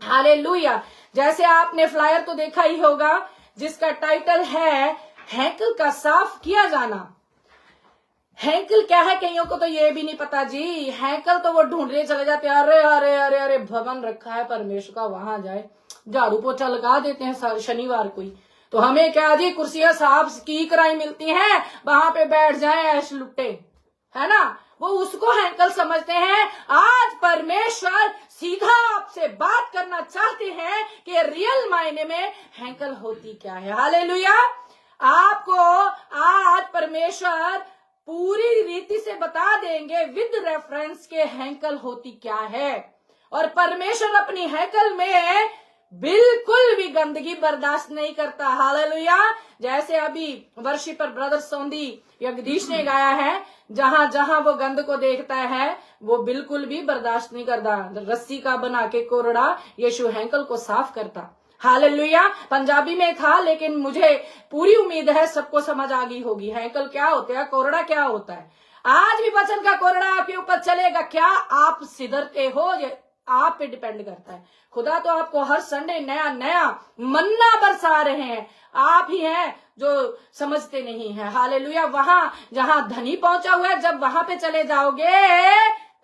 Hallelujah. जैसे आपने flyer तो देखा ही होगा जिसका टाइटल है हैंकल का साफ किया जाना। हैंकल क्या है, कईयों को तो ये भी नहीं पता जी। हैंकल तो वो ढूंढने चले जाते हैं, अरे अरे अरे अरे भवन रखा है परमेश्वर का, वहां जाए, झाड़ू पोछा लगा देते हैं शनिवार को ही। तो हमें क्या जी, कुर्सियां साफ की कराई मिलती हैं, वहां पे बैठ जाए ऐश लुट्टे, है ना, वो उसको हैंकल समझते हैं। आज परमेश्वर सीधा आपसे बात करना चाहते हैं कि रियल मायने में हैंकल होती क्या है। हालेलुया। आपको आज परमेश्वर पूरी रीति से बता देंगे विद रेफरेंस के हैंकल होती क्या है। और परमेश्वर अपनी हैंकल में बिल्कुल भी गंदगी बर्दाश्त नहीं करता। हालेलुया। जैसे अभी वर्शिपर ब्रदर सौंदी जगदीश ने गाया है, जहां जहां वो गंद को देखता है वो बिल्कुल भी बर्दाश्त नहीं करता। रस्सी का बना के कोरड़ा यीशु हैंकल को साफ करता। हालेलुया। पंजाबी में था, लेकिन मुझे पूरी उम्मीद है सबको समझ आ गई होगी हैंकल क्या होता है, कोरड़ा क्या होता है। आज भी वचन का कोरड़ा आपके ऊपर चलेगा, क्या आप सिधरते हो, ये आप पे डिपेंड करता है। खुदा तो आपको हर संडे नया नया मन्ना बरसा रहे हैं, आप ही हैं जो समझते नहीं है। हालेलुया। वहां जहां धनी पहुंचा हुआ है, जब वहां पे चले जाओगे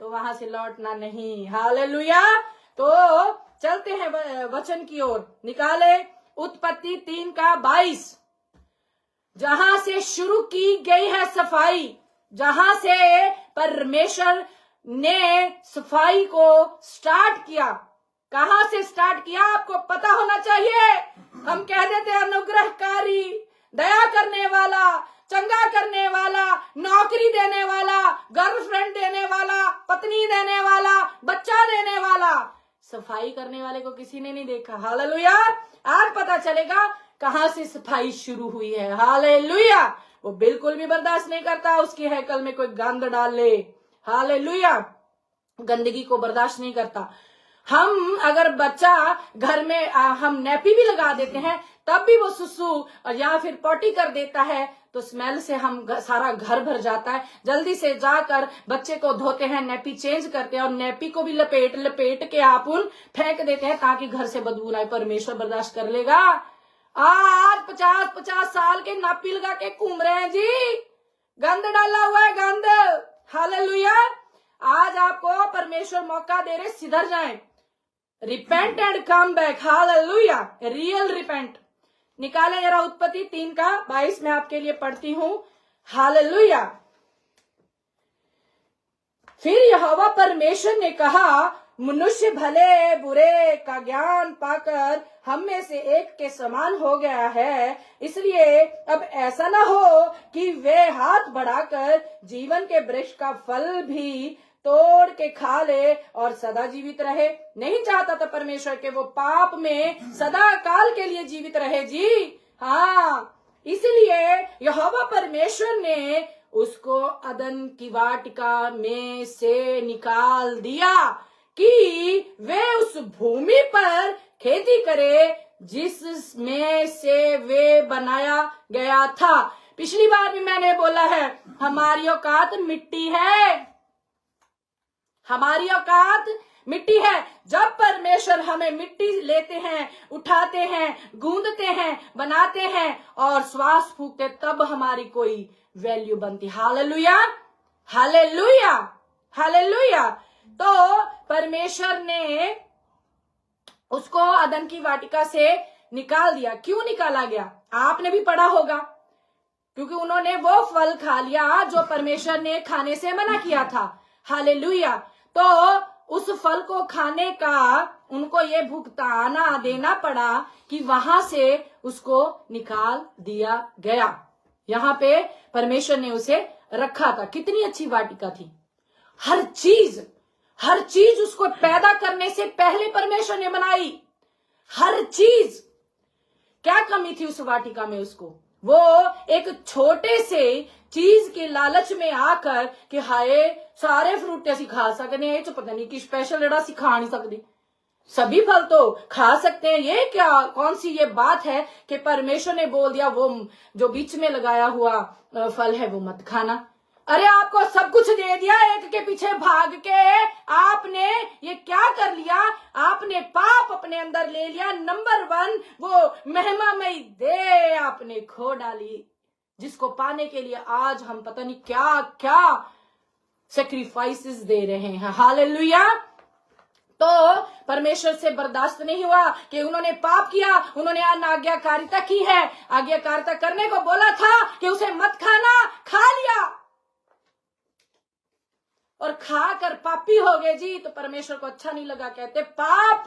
तो वहां से लौटना नहीं। हालेलुया। तो चलते हैं वचन की ओर। निकाले उत्पत्ति 3:22, जहां से शुरू की गई है सफाई, जहां से परमेश्वर ने सफाई को स्टार्ट किया। कहां से स्टार्ट किया आपको पता होना चाहिए। हम कह देते हैं अनुग्रहकारी, दया करने वाला, चंगा करने वाला, नौकरी देने वाला, गर्लफ्रेंड देने वाला, पत्नी देने वाला, बच्चा देने वाला। सफाई करने वाले को किसी ने नहीं देखा। हालेलुया। आज पता चलेगा कहां से सफाई शुरू हुई है। हालेलुया। वो बिल्कुल भी बर्दाश्त नहीं करता उसकी हैकल में कोई गंद डाल ले। हालेलुया। गंदगी को बर्दाश्त नहीं करता। हम अगर बच्चा घर में हम नैपी भी लगा देते हैं, तब भी वो सुसु या फिर पॉटी कर देता है, तो स्मेल से हम सारा घर भर जाता है। जल्दी से जाकर बच्चे को धोते हैं, नैपी चेंज करते हैं और नैपी को भी लपेट लपेट के आप उन फेंक देते हैं ताकि घर से बदबू ना आए। परमेश्वर बर्दाश्त कर लेगा। आज 50-50 साल के नापी लगा के घूम रहे हैं जी, गंद डाला हुआ है, गंद। हालेलुया। आज आपको परमेश्वर मौका दे रहे, सिधर जाएं, repent and come back. Hallelujah. Real repent. निकाले जरा उत्पत्ति 3:22 में आपके लिए पढ़ती हूं। हालेलुया। फिर यहोवा परमेश्वर ने कहा, मनुष्य भले बुरे का ज्ञान पाकर हम में से एक के समान हो गया है, इसलिए अब ऐसा ना हो कि वे हाथ बढ़ाकर जीवन के वृक्ष का फल भी तोड़ के खा ले और सदा जीवित रहे। नहीं चाहता था परमेश्वर के वो पाप में सदा काल के लिए जीवित रहे जी। हाँ, इसलिए यहोवा परमेश्वर ने उसको अदन की वाटिका में से निकाल दिया कि वे उस भूमि पर खेती करे जिसमें से वे बनाया गया था। पिछली बार भी मैंने बोला है, हमारी औकात मिट्टी है, हमारी औकात मिट्टी है। जब परमेश्वर हमें मिट्टी लेते हैं, उठाते हैं, गूंदते हैं, बनाते हैं और श्वास फूकते, तब हमारी कोई वैल्यू बनती। हालेलुया। हालेलुया। हालेलुया। तो परमेश्वर ने उसको अदन की वाटिका से निकाल दिया। क्यों निकाला गया आपने भी पढ़ा होगा, क्योंकि उन्होंने वो फल खा लिया जो परमेश्वर ने खाने से मना किया था। हालेलुया। तो उस फल को खाने का उनको ये भुगताना देना पड़ा कि वहां से उसको निकाल दिया गया। यहाँ पे परमेश्वर ने उसे रखा था। कितनी अच्छी वाटिका थी। हर चीज उसको पैदा करने से पहले परमेश्वर ने बनाई। हर चीज। क्या कमी थी उस वाटिका में उसको? वो एक छोटे से चीज के लालच में आकर कि हाय सारे फ्रूट असी खा सकते हैं, तो पता नहीं कि स्पेशल जड़ा सी खा नहीं सकती, सभी फल तो खा सकते हैं। ये क्या, कौन सी ये बात है कि परमेश्वर ने बोल दिया वो जो बीच में लगाया हुआ फल है वो मत खाना। अरे आपको सब कुछ दे दिया, एक के पीछे भाग के आपने ये क्या कर लिया? आपने पाप अपने अंदर ले लिया। नंबर 1, वो महिमामयी देह आपने खो डाली, जिसको पाने के लिए आज हम पता नहीं क्या क्या सैक्रिफाइसेस दे रहे हैं। हालेलुया। तो परमेश्वर से बर्दाश्त नहीं हुआ कि उन्होंने पाप किया, उन्होंने अनाज्ञाकारिता की है। आज्ञाकारिता करने को बोला था कि उसे मत खाना, खा लिया और खाकर पापी हो गए जी। तो परमेश्वर को अच्छा नहीं लगा। कहते पाप,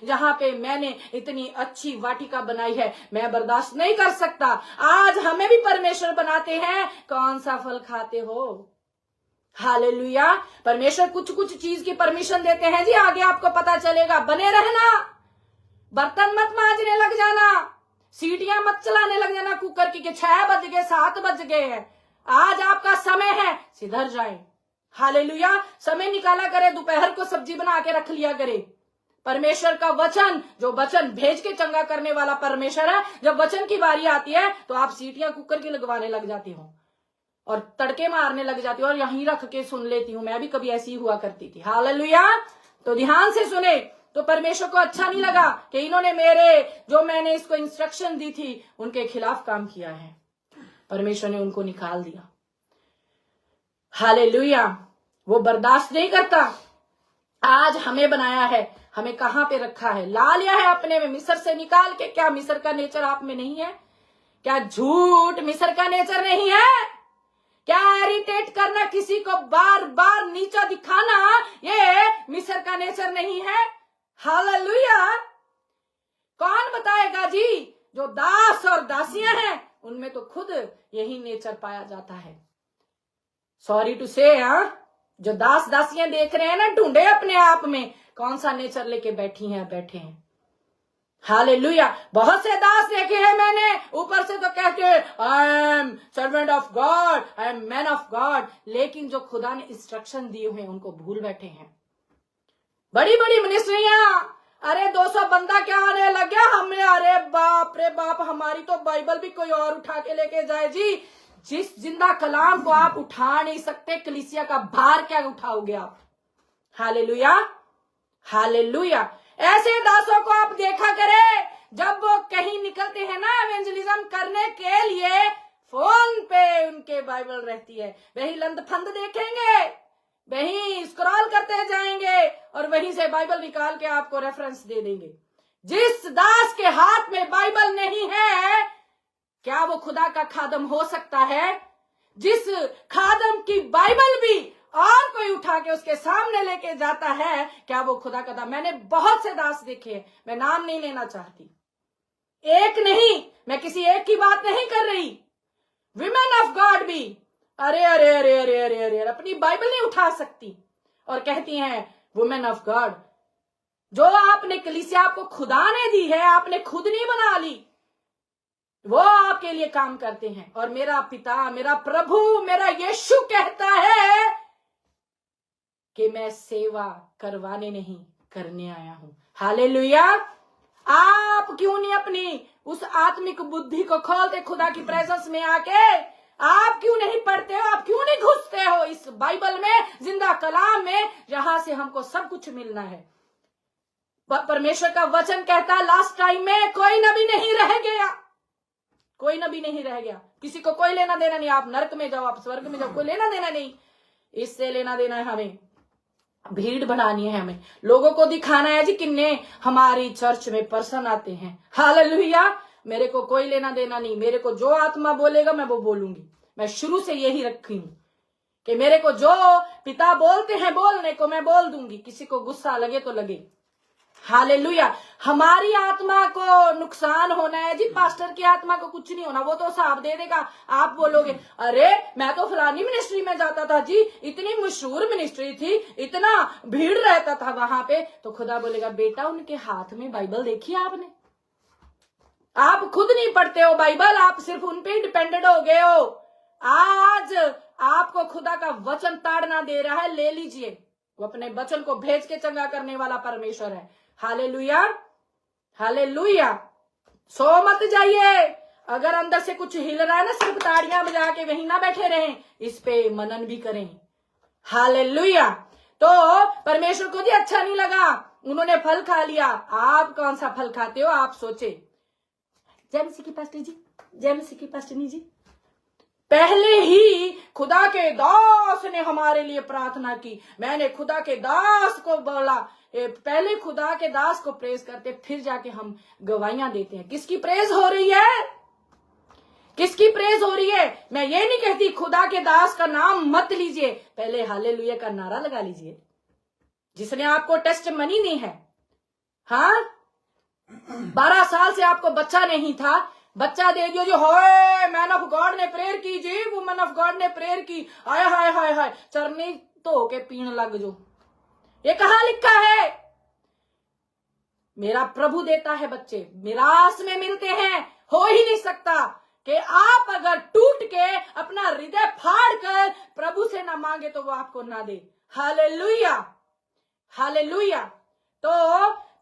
जहां पे मैंने इतनी अच्छी वाटिका बनाई है, मैं बर्दाश्त नहीं कर सकता। आज हमें भी परमेश्वर बनाते हैं, कौन सा फल खाते हो। हालेलुया। परमेश्वर कुछ कुछ चीज की परमिशन देते हैं जी, आगे आपको पता चलेगा। बने रहना, बर्तन मत मांजने लग जाना, सीटियां मत चलाने लग जाना कुकर की कि 6 बज गए 7 बज गए हैं। आज आपका समय है, सिधर जाए। हालेलुया। समय निकाला करे, दोपहर को सब्जी बना के रख लिया करे। परमेश्वर का वचन, जो वचन भेज के चंगा करने वाला परमेश्वर है, जब वचन की बारी आती है तो आप सीटियां कुकर की लगवाने लग जाती हो और तड़के मारने लग जाती हूँ और यहीं रख के सुन लेती हूँ। मैं भी कभी ऐसी हुआ करती थी। हालेलुया। तो ध्यान से सुने। तो परमेश्वर को अच्छा नहीं लगा कि इन्होंने मैंने इसको इंस्ट्रक्शन दी थी, उनके खिलाफ काम किया है। परमेश्वर ने उनको निकाल दिया। हालेलुया। वो बर्दाश्त नहीं करता। आज हमें बनाया है, हमें कहां पे रखा है, ला लिया है अपने में, मिस्र से निकाल के। क्या मिस्र का नेचर आप में नहीं है? क्या झूठ मिस्र का नेचर नहीं है? क्या इरिटेट करना, किसी को बार बार नीचा दिखाना, ये मिस्र का नेचर नहीं है? हालेलुया। कौन बताएगा जी? जो दास और दासियां हैं उनमें तो खुद यही नेचर पाया जाता है। सॉरी टू से, जो दास दासियां देख रहे हैं ना, ढूंढे अपने आप में कौन सा नेचर लेके बैठे हैं। हालेलुया। बहुत से दास देखे हैं मैंने, ऊपर से तो कहते हैं I am servant of God, I am man of God, लेकिन जो खुदा ने इंस्ट्रक्शन दिए हुए उनको भूल बैठे हैं। बड़ी बड़ी मिनिस्ट्रियां, अरे 200 बंदा क्या आने लग गया हमें, अरे बाप रे बाप, हमारी तो बाइबल भी कोई और उठा के लेके जाए जी। जिस जिंदा कलाम को आप उठा नहीं सकते, कलीसिया का भार क्या उठाओगे आप। हालेलुया। हालेलुया। ऐसे दासों को आप देखा करें, जब वो कहीं निकलते हैं ना एवेंजलिज्म करने के लिए, फोन पे उनके बाइबल रहती है, वही लंदफंद देखेंगे, वही स्क्रॉल करते जाएंगे और वहीं से बाइबल निकाल के आपको रेफरेंस दे देंगे। जिस दास के हाथ में बाइबल नहीं है, क्या वो खुदा का खादम हो सकता है? जिस खादम की बाइबल भी और कोई उठा के उसके सामने लेके जाता है, क्या वो खुदा का दास? मैंने बहुत से दास देखे हैं, मैं नाम नहीं लेना चाहती, एक नहीं, मैं किसी एक की बात नहीं कर रही, विमेन ऑफ गॉड भी अरे अरे अरे अरे अरे अरे अपनी बाइबल नहीं उठा सकती और कहती हैं वुमेन ऑफ गॉड। जो आपने कलीसिया आपको खुदा ने दी है, आपने खुद नहीं बना ली, वो आपके लिए काम करते हैं। और मेरा पिता, मेरा प्रभु, मेरा यीशु कहता है कि मैं सेवा करवाने नहीं, करने आया हूं। हालेलुया। आप क्यों नहीं अपनी उस आत्मिक बुद्धि को खोलते खुदा की प्रेजेंस में आके? आप क्यों नहीं पढ़ते हो? आप क्यों नहीं घुसते हो इस बाइबल में, जिंदा कलाम में, जहां से हमको सब कुछ मिलना है? परमेश्वर का वचन कहता, लास्ट टाइम में कोई नबी नहीं रह गया, कोई नबी नहीं रह गया, किसी को कोई लेना देना नहीं। आप नरक में जाओ, आप स्वर्ग में जाओ, कोई लेना देना नहीं। इससे लेना देना है हमें, भीड़ बढ़ानी है हमें, लोगों को दिखाना है जी किन्ने हमारी चर्च में पर्सन आते हैं। हालेलुया। मेरे को कोई लेना देना नहीं, मेरे को जो आत्मा बोलेगा मैं वो बोलूंगी। मैं शुरू से यही रखी हूं कि मेरे को जो पिता बोलते हैं बोलने को मैं बोल दूंगी, किसी को गुस्सा लगे तो लगे। हालेलुया। हमारी आत्मा को नुकसान होना है जी, पास्टर की आत्मा को कुछ नहीं होना, वो तो साफ दे देगा। आप बोलोगे अरे मैं तो फलानी मिनिस्ट्री में जाता था जी, इतनी मशहूर मिनिस्ट्री थी, इतना भीड़ रहता था वहां पे, तो खुदा बोलेगा बेटा उनके हाथ में बाइबल देखी आपने? आप खुद नहीं पढ़ते हो बाइबल, आप सिर्फ उन पे डिपेंडेंट हो गए हो। आज आपको खुदा का वचन ताड़ना दे रहा है, ले लीजिए। वो अपने वचन को भेज के चंगा करने वाला परमेश्वर है। हालेलुया। हालेलुया। सो मत जाइए। अगर अंदर से कुछ हिल रहा है ना, सिर्फ ताड़ियां बजा के वहीं ना बैठे रहें, इस पे मनन भी करें। हालेलुया। तो परमेश्वर को भी अच्छा नहीं लगा उन्होंने फल खा लिया, आप कौन सा फल खाते हो आप सोचे। जय मसीह की पास्टर जी, जय मसीह की पास्टरनी जी। पहले ही खुदा के दास ने हमारे लिए प्रार्थना की, मैंने खुदा के दास को बोला, पहले खुदा के दास को प्रेज करते फिर जाके हम गवाहियां देते हैं। किसकी प्रेज हो रही है, किसकी प्रेज हो रही है। मैं ये नहीं कहती खुदा के दास का नाम मत लीजिए, पहले हालेलुया का नारा लगा लीजिए। जिसने आपको टेस्ट मनी दी है, हाँ 12 साल से आपको बच्चा नहीं था, बच्चा दे दियो जी, हाय मैन ऑफ गॉड ने प्रेयर की जी, वुमन ऑफ गॉड ने प्रेयर की, हाय हाय हाय हाय, चरनी धो के पीण लग जो। ये कहां लिखा है। मेरा प्रभु देता है बच्चे, मिरास में मिलते हैं। हो ही नहीं सकता कि आप अगर टूट के अपना हृदय फाड़ कर प्रभु से ना मांगे तो वो आपको ना दे। Hallelujah, hallelujah. तो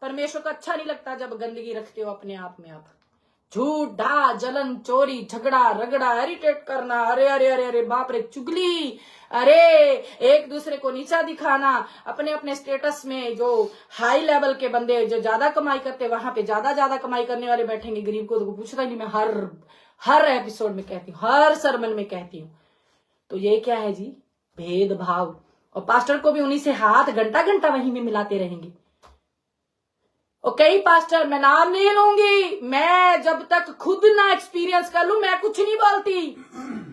परमेश्वर को अच्छा नहीं लगता जब गंदगी रखते हो अपने आप में। आप झूठ, डा, जलन, चोरी, झगड़ा, रगड़ा, इरिटेट करना, अरे अरे अरे अरे बाप रे, चुगली, अरे एक दूसरे को नीचा दिखाना, अपने अपने स्टेटस में जो हाई लेवल के बंदे जो ज्यादा कमाई करते वहां पे ज्यादा कमाई करने वाले बैठेंगे, गरीब को तो पूछता ही नहीं। मैं हर एपिसोड में कहती हूँ, हर सरमन में कहती हूँ। तो ये क्या है जी, भेदभाव। और पास्टर को भी उन्हीं से हाथ घंटा घंटा वहीं में मिलाते रहेंगे। और कई पास्टर, मैं नाम नहीं लूंगी, मैं जब तक खुद ना एक्सपीरियंस कर लूं मैं कुछ नहीं बोलती।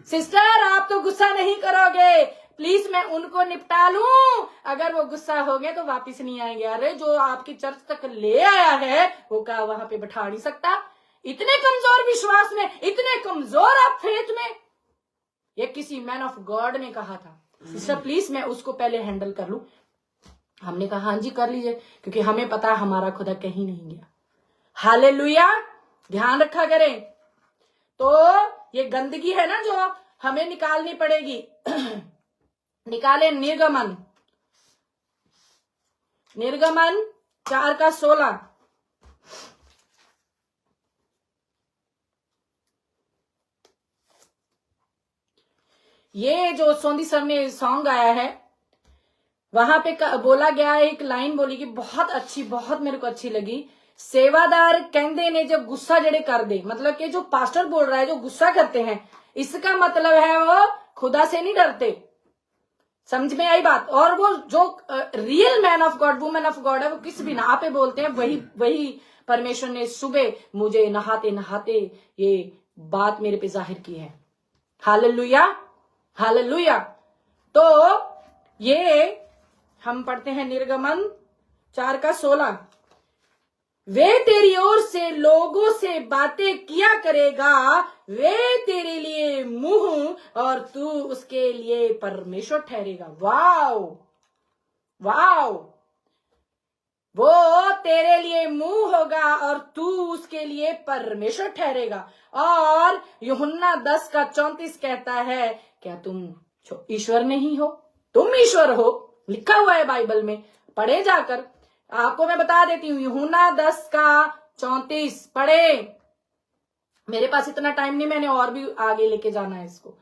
सिस्टर आप तो गुस्सा नहीं करोगे, प्लीज मैं उनको निपटा लूं, अगर वो गुस्सा हो गए तो वापिस नहीं आएंगे। अरे जो आपकी चर्च तक ले आया है वो क्या वहां पे बैठा नहीं सकता। इतने कमजोर विश्वास में, इतने कमजोर आप फेथ में। ये किसी मैन ऑफ गॉड ने कहा था, सिस्टर प्लीज मैं उसको पहले हैंडल कर लूं। हमने कहा हाँ जी कर लीजिए, क्योंकि हमें पता है हमारा खुदा कहीं नहीं गया। हालेलुया, ध्यान रखा करें। तो ये गंदगी है ना जो हमें निकालनी पड़ेगी। निकाले निर्गमन, निर्गमन 4:16। ये जो सोंदी सर ने सॉन्ग गाया है वहां पे बोला गया है, एक लाइन बोली कि बहुत अच्छी, बहुत मेरे को अच्छी लगी। सेवादार कहते ने जब गुस्सा जड़े कर दे, मतलब कि जो पास्टर बोल रहा है जो गुस्सा करते हैं, इसका मतलब है वो खुदा से नहीं डरते। समझ में आई बात। और वो जो real man of God, women of God है, वो किस बिना पे बोलते हैं, वही परमेश्वर ने सुबह मुझे नहाते नहाते ये बात मेरे पे जाहिर की है। Hallelujah, hallelujah. तो ये हम पढ़ते हैं निर्गमन 4:16। वे तेरी ओर से लोगों से बातें किया करेगा, वे तेरे लिए मुंह और तू उसके लिए परमेश्वर ठहरेगा। वाओ वाओ, वो तेरे लिए मुंह होगा और तू उसके लिए परमेश्वर ठहरेगा। और यूहन्ना 10:34 कहता है, क्या तुम ईश्वर नहीं हो, तुम ईश्वर हो। लिखा हुआ है बाइबल में, पढ़े जाकर। आपको मैं बता देती हूँ, यूहन्ना 10:34 पढ़े। मेरे पास इतना टाइम नहीं, मैंने और भी आगे लेके जाना है इसको।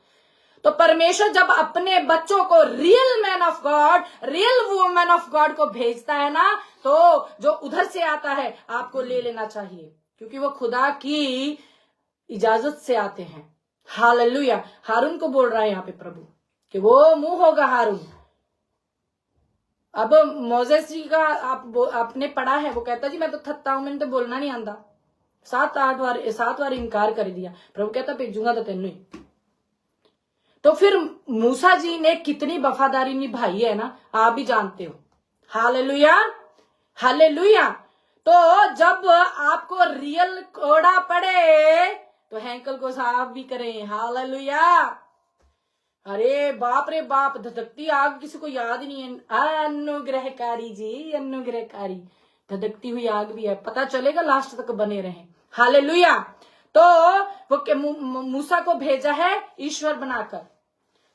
तो परमेश्वर जब अपने बच्चों को, real man of God, real women of God को भेजता है ना, तो जो उधर से आता है आपको ले लेना चाहिए, क्योंकि वो खुदा की इजाजत से आते हैं। हालेलुया। हारून को बोल रहा है यहाँ पे प्रभु कि वो मुंह होगा हारून। अब मोजेस जी का आपने पढ़ा है, वो कहता जी मैं तो थकता हूं, मैंने तो बोलना नहीं आंदा। 7 बार इनकार कर दिया। प्रभु कहता भेजूंगा तो तेनू ही। तो फिर मूसा जी ने कितनी वफादारी निभाई है ना, आप भी जानते हो। Hallelujah, hallelujah. तो जब आपको रियल कोड़ा पड़े तो हैंकल को साफ भी करें। हालेलुया। अरे बाप रे बाप, धधकती आग किसी को याद नहीं है। अनुग्रहकारी जी, अनुग्रहकारी, धधकती हुई आग भी है, पता चलेगा लास्ट तक बने रहे। हालेलुया। तो वो मूसा को भेजा है ईश्वर बनाकर।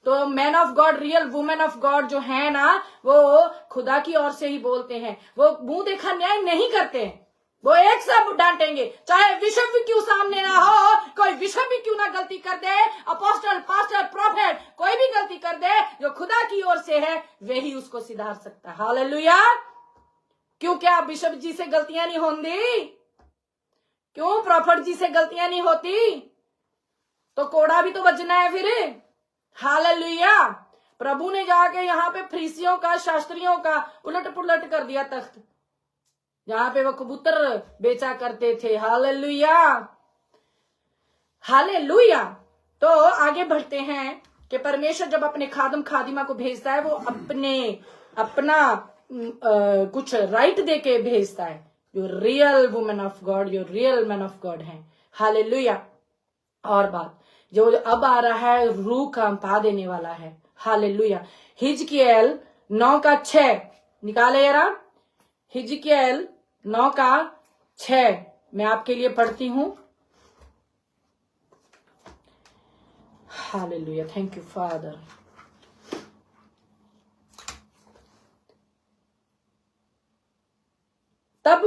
तो man of God, real women of God जो है ना, वो खुदा की ओर से ही बोलते हैं। वो मुंह देखा न्याय नहीं करते हैं, वो एक सब डांटेंगे, चाहे विश्व भी क्यों सामने ना हो, कोई विश्व भी क्यों ना गलती कर दे, अपोस्टल, पास्टर, प्रॉफेट कोई भी गलती कर दे, जो खुदा की ओर से है वही उसको सुधार सकता है। हालेलुया। क्यों, क्या बिशप जी से गलतियां नहीं होंगी? क्यों प्रॉफिट जी से गलतियां नहीं होती? तो कोड़ा भी तो बजना है फिर। हालेलुया। प्रभु ने जाके यहाँ पे फरीसियों का, शास्त्रियों का उलट पुलट कर दिया तख्त, जहां पे वो कबूतर बेचा करते थे। Hallelujah, hallelujah. तो आगे बढ़ते हैं कि परमेश्वर जब अपने खादम खादिमा को भेजता है, वो अपना कुछ राइट दे के भेजता है, जो रियल वुमेन ऑफ गॉड, जो रियल मैन ऑफ गॉड है। हालेलुया। और बात जो अब आ रहा है, रूह कंपा देने वाला है। हालेलुया। हिजकियेल 9:6 निकाले जरा। हिजकियेल 9:6 मैं आपके लिए पढ़ती हूं। Hallelujah, thank you father. तब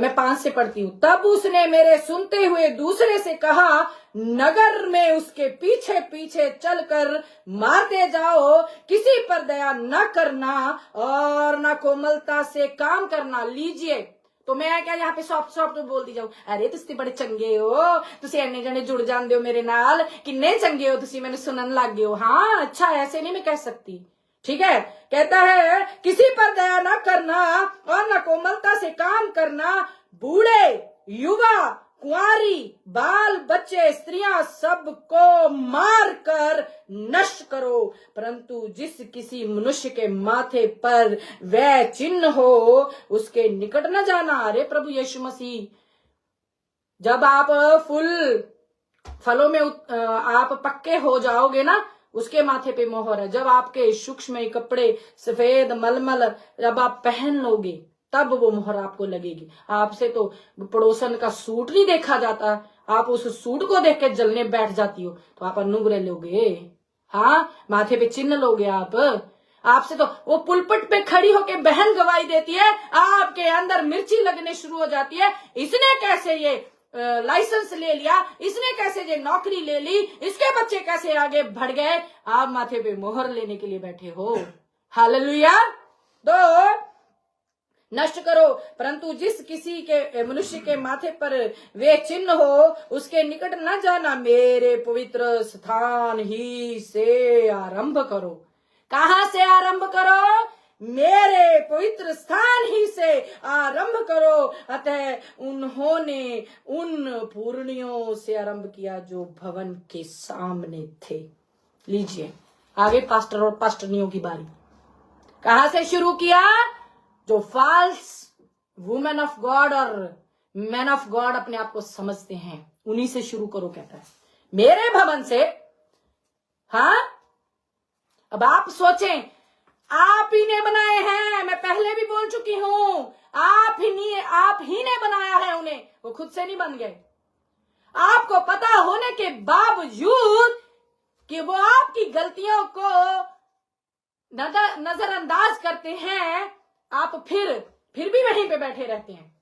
मैं 5 से पढ़ती हूं। तब उसने मेरे सुनते हुए दूसरे से कहा, नगर में उसके पीछे पीछे चलकर मारते जाओ, किसी पर दया न करना और न कोमलता से काम करना। लीजिए, तो मैं क्या यहाँ पे सॉफ्ट सॉफ्ट बोल दी जाऊं, अरे तुसी बड़े चंगे हो, तुसी इन्ने जने जुड़ जाते हो मेरे नाल, किन्ने चंगे हो तुसी, मैंने सुनन लग गए हो। हाँ अच्छा, ऐसे नहीं मैं कह सकती, ठीक है। कहता है किसी पर दया न करना और न कोमलता से काम करना, बूढ़े, युवा, कुंवारी, बाल बच्चे, स्त्रियां सबको मार कर नष्ट करो, परंतु जिस किसी मनुष्य के माथे पर वह चिन्ह हो उसके निकट न जाना। अरे प्रभु यीशु मसीह, जब आप फलों में आप पक्के हो जाओगे ना, उसके माथे पे मोहर है। जब आपके सूक्ष्म कपड़े सफेद मलमल जब आप पहन लोगे, तब वो मोहर आपको लगेगी। आपसे तो पड़ोसन का सूट नहीं देखा जाता, आप उस सूट को देख के जलने बैठ जाती हो, तो आप अनुग्रह लोगे। हाँ, माथे पे चिन्ह लोगे आप। आपसे तो वो पुलपट पे खड़ी होके बहन गवाही देती है, आपके अंदर मिर्ची लगने शुरू हो जाती है। इसने कैसे ये लाइसेंस ले लिया, इसने कैसे ये नौकरी ले ली, इसके बच्चे कैसे आगे बढ़ गए। आप माथे पे मोहर लेने के लिए बैठे हो। हालेलुया। तो नष्ट करो, परंतु जिस किसी के मनुष्य के माथे पर वे चिन्ह हो उसके निकट न जाना। मेरे पवित्र स्थान ही से आरंभ करो। कहां से आरंभ करो? मेरे पवित्र स्थान ही से आरंभ करो। अतः उन्होंने उन पूर्णियों से आरंभ किया जो भवन के सामने थे। लीजिए, आगे पास्टर और पास्टरनियों की बारी। कहां से शुरू किया? जो फॉल्स वुमेन ऑफ गॉड और मैन ऑफ गॉड अपने आप को समझते हैं, उन्हीं से शुरू करो, कहता है मेरे भवन से। हाँ, अब आप सोचें, आप ही ने बनाए हैं, मैं पहले भी बोल चुकी हूं, आप ही ने बनाया है उन्हें, वो खुद से नहीं बन गए। आपको पता होने के बावजूद कि वो आपकी गलतियों को नजरअंदाज करते हैं, आप फिर भी वहीं पे बैठे रहते हैं।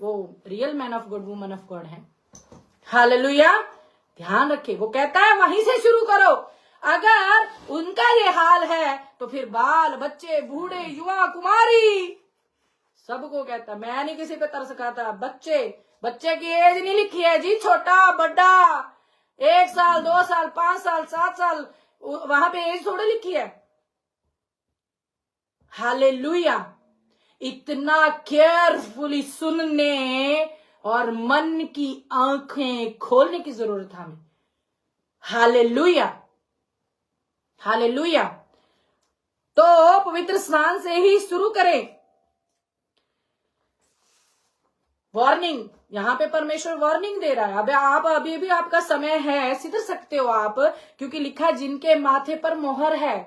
वो real man of God, woman of God है। हालेलुया। ध्यान रखे, वो कहता है वहीं से शुरू करो। अगर उनका ये हाल है तो फिर बाल बच्चे, बूढ़े, युवा, कुमारी, सबको कहता। मैं नहीं किसी पे तरस खाता। बच्चे की एज नहीं लिखी है जी, छोटा बड़ा, 1 साल 2 साल 5 साल 7 साल, वहां पे एज थोड़ी लिखी है। हालेलुया। इतना केयरफुली सुनने और मन की आंखें खोलने की जरूरत है हमें। Hallelujah, hallelujah. तो पवित्र स्नान से ही शुरू करें। वार्निंग, यहां पे परमेश्वर वार्निंग दे रहा है। अब आप अभी भी आपका समय है, सिधर सकते हो आप, क्योंकि लिखा है जिनके माथे पर मोहर है,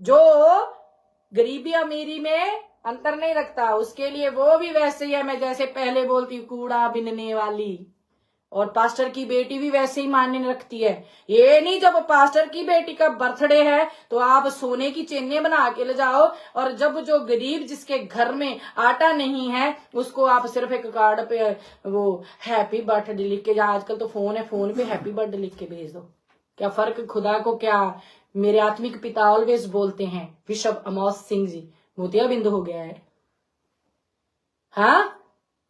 जो गरीबी अमीरी में अंतर नहीं रखता, उसके लिए वो भी वैसे ही है। मैं जैसे पहले बोलती हूँ, कूड़ा बिनने वाली, और पास्टर की बेटी भी वैसे ही मान्य रखती है। ये नहीं जब पास्टर की बेटी का बर्थडे है तो आप सोने की चेन्ने बना के ले जाओ, और जब जो गरीब जिसके घर में आटा नहीं है उसको आप सिर्फ एक कार्ड पे वो हैप्पी बर्थडे लिख के, आजकल तो फोन है, फोन पे हैप्पी बर्थडे लिख के भेज दो। क्या फर्क खुदा को क्या? मेरे आत्मिक पिता ऑलवेज बोलते हैं, बिशप अमोस सिंह जी, मोतियाबिंद हो गया है। हाँ,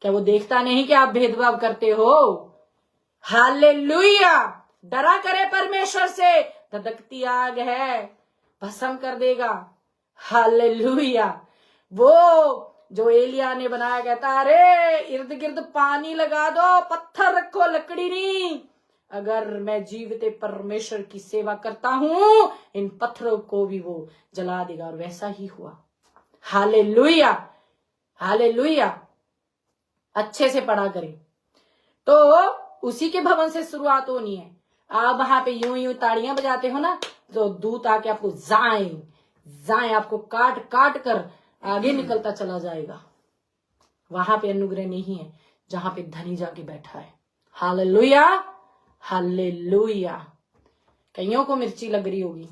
क्या वो देखता नहीं कि आप भेदभाव करते हो? हालेलुया। डरा करे परमेश्वर से, धधकती आग है, भस्म कर देगा। हालेलुया। वो जो एलिया ने बनाया, कहता अरे इर्द गिर्द पानी लगा दो, पत्थर रखो, लकड़ी नहीं। अगर मैं जीवते परमेश्वर की सेवा करता हूं, इन पत्थरों को भी वो जला देगा। और वैसा ही हुआ। Hallelujah, hallelujah. अच्छे से पढ़ा करें। तो उसी के भवन से शुरुआत होनी है। आप वहां पे यूं यूं ताड़ियां बजाते हो ना, तो दूत आके आपको जाए आपको काट काट कर आगे निकलता चला जाएगा। वहां पे अनुग्रह नहीं है जहां पे धनी जाके बैठा है। Hallelujah, hallelujah. कईयों को मिर्ची लग रही होगी,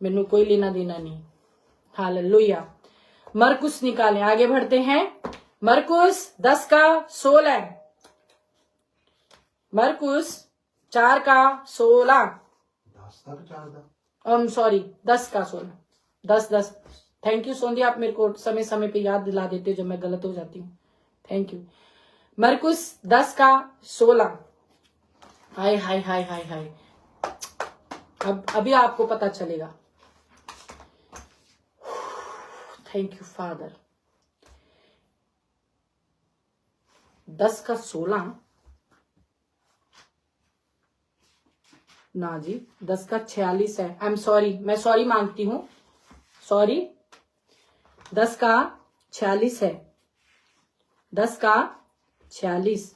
मैनू कोई लेना देना नहीं। हालेलुया। मरकुस निकालें, आगे बढ़ते हैं। मरकुस 10:16, मरकुस 4:16, सॉरी 10:16, 10:10। थैंक यू सोंदी, आप मेरे को समय समय पे याद दिला देते हो जब मैं गलत हो जाती हूँ। Thank you. मरकुस 10:16। हाय हाय हाय हाय हाय, अब अभी आपको पता चलेगा। Thank you father. 10:16 ना जी, 10:46 है। आई एम सॉरी, मैं सॉरी मांगती हूं, सॉरी। 10:46 है, 10:46।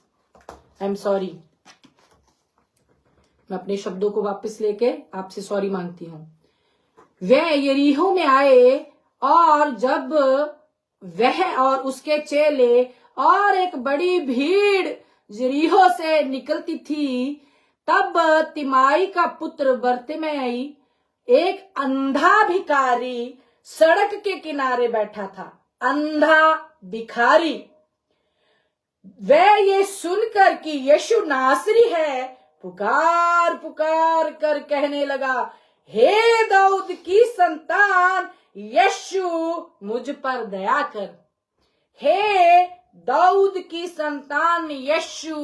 आई एम सॉरी, मैं अपने शब्दों को वापस लेके आपसे सॉरी मांगती हूं। वह यरीहो में आए, और जब वह और उसके चेले और एक बड़ी भीड़ यरीहो से निकलती थी, तब तिमाई का पुत्र बर्तिमेई, एक अंधा भिखारी, सड़क के किनारे बैठा था। अंधा भिखारी। वह ये सुनकर कि यीशु नासरी है, पुकार पुकार कर कहने लगा, हे दाऊद की संतान, यीशु मुझ पर दया कर। हे दाऊद की संतान, यीशु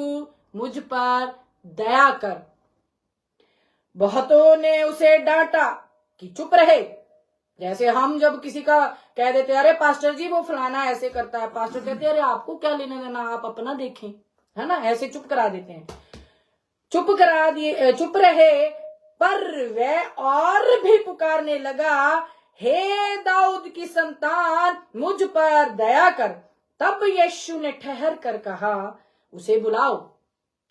मुझ पर दया कर। बहुतों ने उसे डांटा कि चुप रहे। जैसे हम जब किसी का कह देते अरे पास्टर जी वो फलाना ऐसे करता है, पास्टर कहते अरे आपको क्या लेने देना, आप अपना देखें, है ना, ऐसे चुप करा देते हैं। चुप करा दिए, चुप रहे। पर वह और भी पुकारने लगा, हे दाऊद की संतान, मुझ पर दया कर। तब यीशु ने ठहर कर कहा, उसे बुलाओ।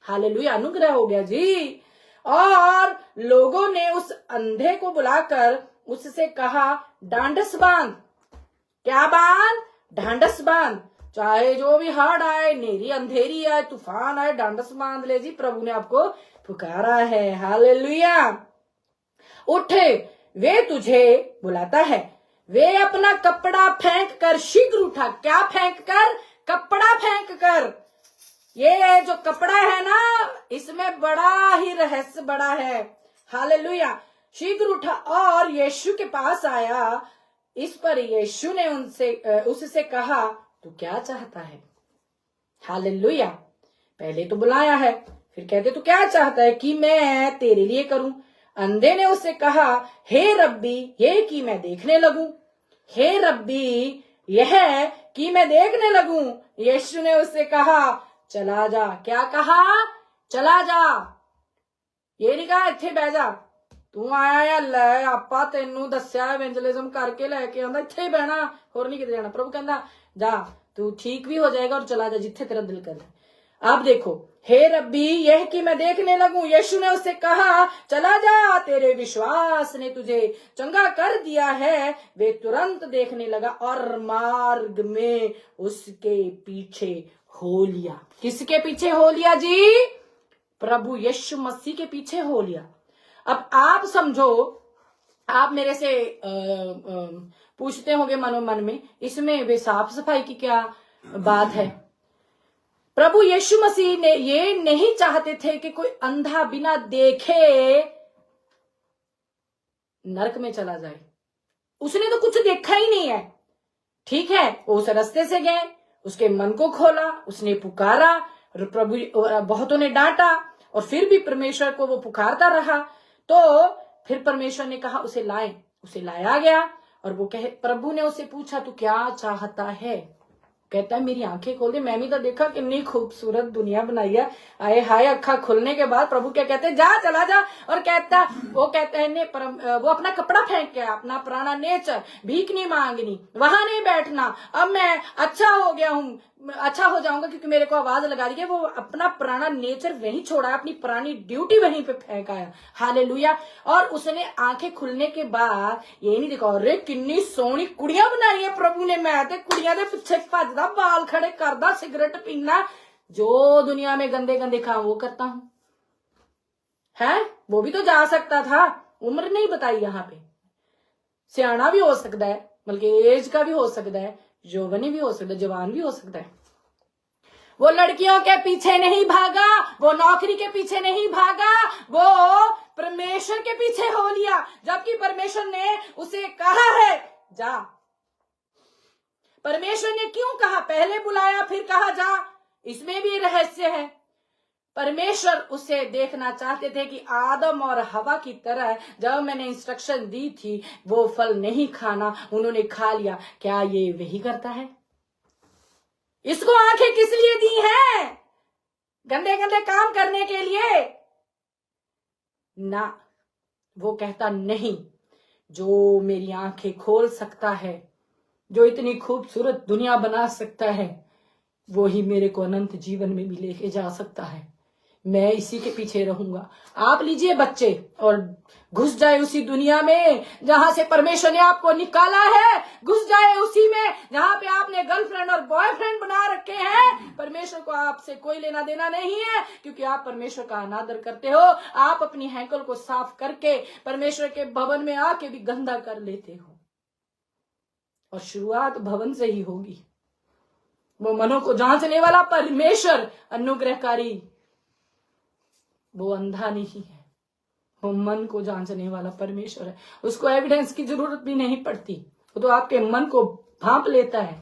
हालेलुया, अनुग्रह हो गया जी। और लोगों ने उस अंधे को बुलाकर उससे कहा, ढांढस बांध। क्या बांध? ढांढस बांध। चाहे जो भी हड़ आए, नेरी अंधेरी आए, तूफान आए, ढांढस बांध ले जी, प्रभु ने आपको पुकारा है। हालेलुया। उठ, वे तुझे बुलाता है। वे अपना कपड़ा फेंक कर शीघ्र उठा। क्या फेंक कर? कपड़ा फेंक कर। ये जो कपड़ा है ना, इसमें बड़ा ही रहस्य बड़ा है। हालेलुया। शीघ्र उठा और यीशु के पास आया। इस पर यीशु ने उससे कहा, तू क्या चाहता है? हालेलुया। पहले तो बुलाया है, फिर कहते तू क्या चाहता है कि मैं तेरे लिए करूं? अंधे ने उससे कहा, हे रब्बी, ये कि मैं देखने लगूं। हे रब्बी, यह कि मैं देखने लगूं। यीशु ने उससे कहा, चला जा। क्या कहा? चला जा। ये नहीं कहा इत्थे बह जा, तू आया लै आपा तेनू दस्या इवेंजलिज्म करके लैके आंदा, इत्थे ही बहना, होर नहीं किते जाना। प्रभु कहंदा जा, तू ठीक भी हो जाएगा और चला जा जिथे तेरा दिल करे। अब देखो, हे रब्बी, यह कि मैं देखने लगूं। यीशु ने उससे कहा, चला जा, तेरे विश्वास ने तुझे चंगा कर दिया है। वे तुरंत देखने लगा और मार्ग में उसके पीछे हो लिया। किसके पीछे हो लिया जी? प्रभु यीशु मसीह के पीछे हो लिया। अब आप समझो, आप मेरे से पूछते होंगे मनो मन में, इसमें वे साफ सफाई की क्या बात है? प्रभु यीशु मसीह ने ये नहीं चाहते थे कि कोई अंधा बिना देखे नरक में चला जाए। उसने तो कुछ देखा ही नहीं है, ठीक है, वो उस रास्ते से गए, उसके मन को खोला, उसने पुकारा, प्रभु बहुतों ने डांटा और फिर भी परमेश्वर को वो पुकारता रहा। तो फिर परमेश्वर ने कहा उसे लाए, उसे लाया गया और वो प्रभु ने उसे पूछा तू क्या चाहता है? कहता है मेरी आंखें खोल दे, मैंने तो देखा कितनी खूबसूरत दुनिया बनाई है। आए हाय, अखा खुलने के बाद प्रभु क्या कहते हैं, जा चला जा। और वो कहता है वो अपना कपड़ा फेंक के, अपना पुराना नेचर, भीख नहीं मांगनी, वहां नहीं बैठना, अब मैं अच्छा हो गया हूं, अच्छा हो जाऊंगा क्योंकि मेरे को आवाज लगा दी है। वो अपना पुराना नेचर वहीं छोड़ा, अपनी पुरानी ड्यूटी वहीं पे फेंक आया। हालेलुया। और उसने आंखें खुलने के बाद ये नहीं देखा, अरे कितनी सोहनी कुड़ियां बनाई है प्रभु ने, मैं तो कुड़ियां दे पिछे भजदा, बाल खड़े करदा, सिगरेट पीना, जो दुनिया में गंदे गंदे काम वो करता हूं। है वो भी तो जा सकता था, उम्र नहीं बताई यहाँ पे, सियाना भी हो सकता है, बल्कि एज का भी हो सकता है, यौवनी भी हो सकता है, जवान भी हो सकता है। वो लड़कियों के पीछे नहीं भागा, वो नौकरी के पीछे नहीं भागा, वो परमेश्वर के पीछे हो लिया, जबकि परमेश्वर ने उसे कहा है जा। परमेश्वर ने क्यों कहा, पहले बुलाया फिर कहा जा, इसमें भी रहस्य है। परमेश्वर उसे देखना चाहते थे कि आदम और हवा की तरह जब मैंने इंस्ट्रक्शन दी थी वो फल नहीं खाना, उन्होंने खा लिया, क्या ये वही करता है? इसको आंखें किस लिए दी हैं? गंदे गंदे काम करने के लिए ना। वो कहता नहीं, जो मेरी आंखें खोल सकता है, जो इतनी खूबसूरत दुनिया बना सकता है, वो ही मेरे को अनंत जीवन में भी लेके जा सकता है। मैं इसी के पीछे रहूंगा। आप लीजिए बच्चे और घुस जाए उसी दुनिया में जहां से परमेश्वर ने आपको निकाला है, घुस जाए उसी में जहां पे आपने गर्लफ्रेंड और बॉयफ्रेंड बना रखे हैं। परमेश्वर को आपसे कोई लेना देना नहीं है, क्योंकि आप परमेश्वर का अनादर करते हो। आप अपनी हैकल को साफ करके परमेश्वर के भवन में आके भी गंदा कर लेते हो, और शुरुआत भवन से ही होगी। वो मनों को जांचने वाला परमेश्वर अनुग्रहकारी, वो अंधा नहीं है, वो मन को जांचने वाला परमेश्वर है। उसको एविडेंस की जरूरत भी नहीं पड़ती, वो तो आपके मन को भांप लेता है।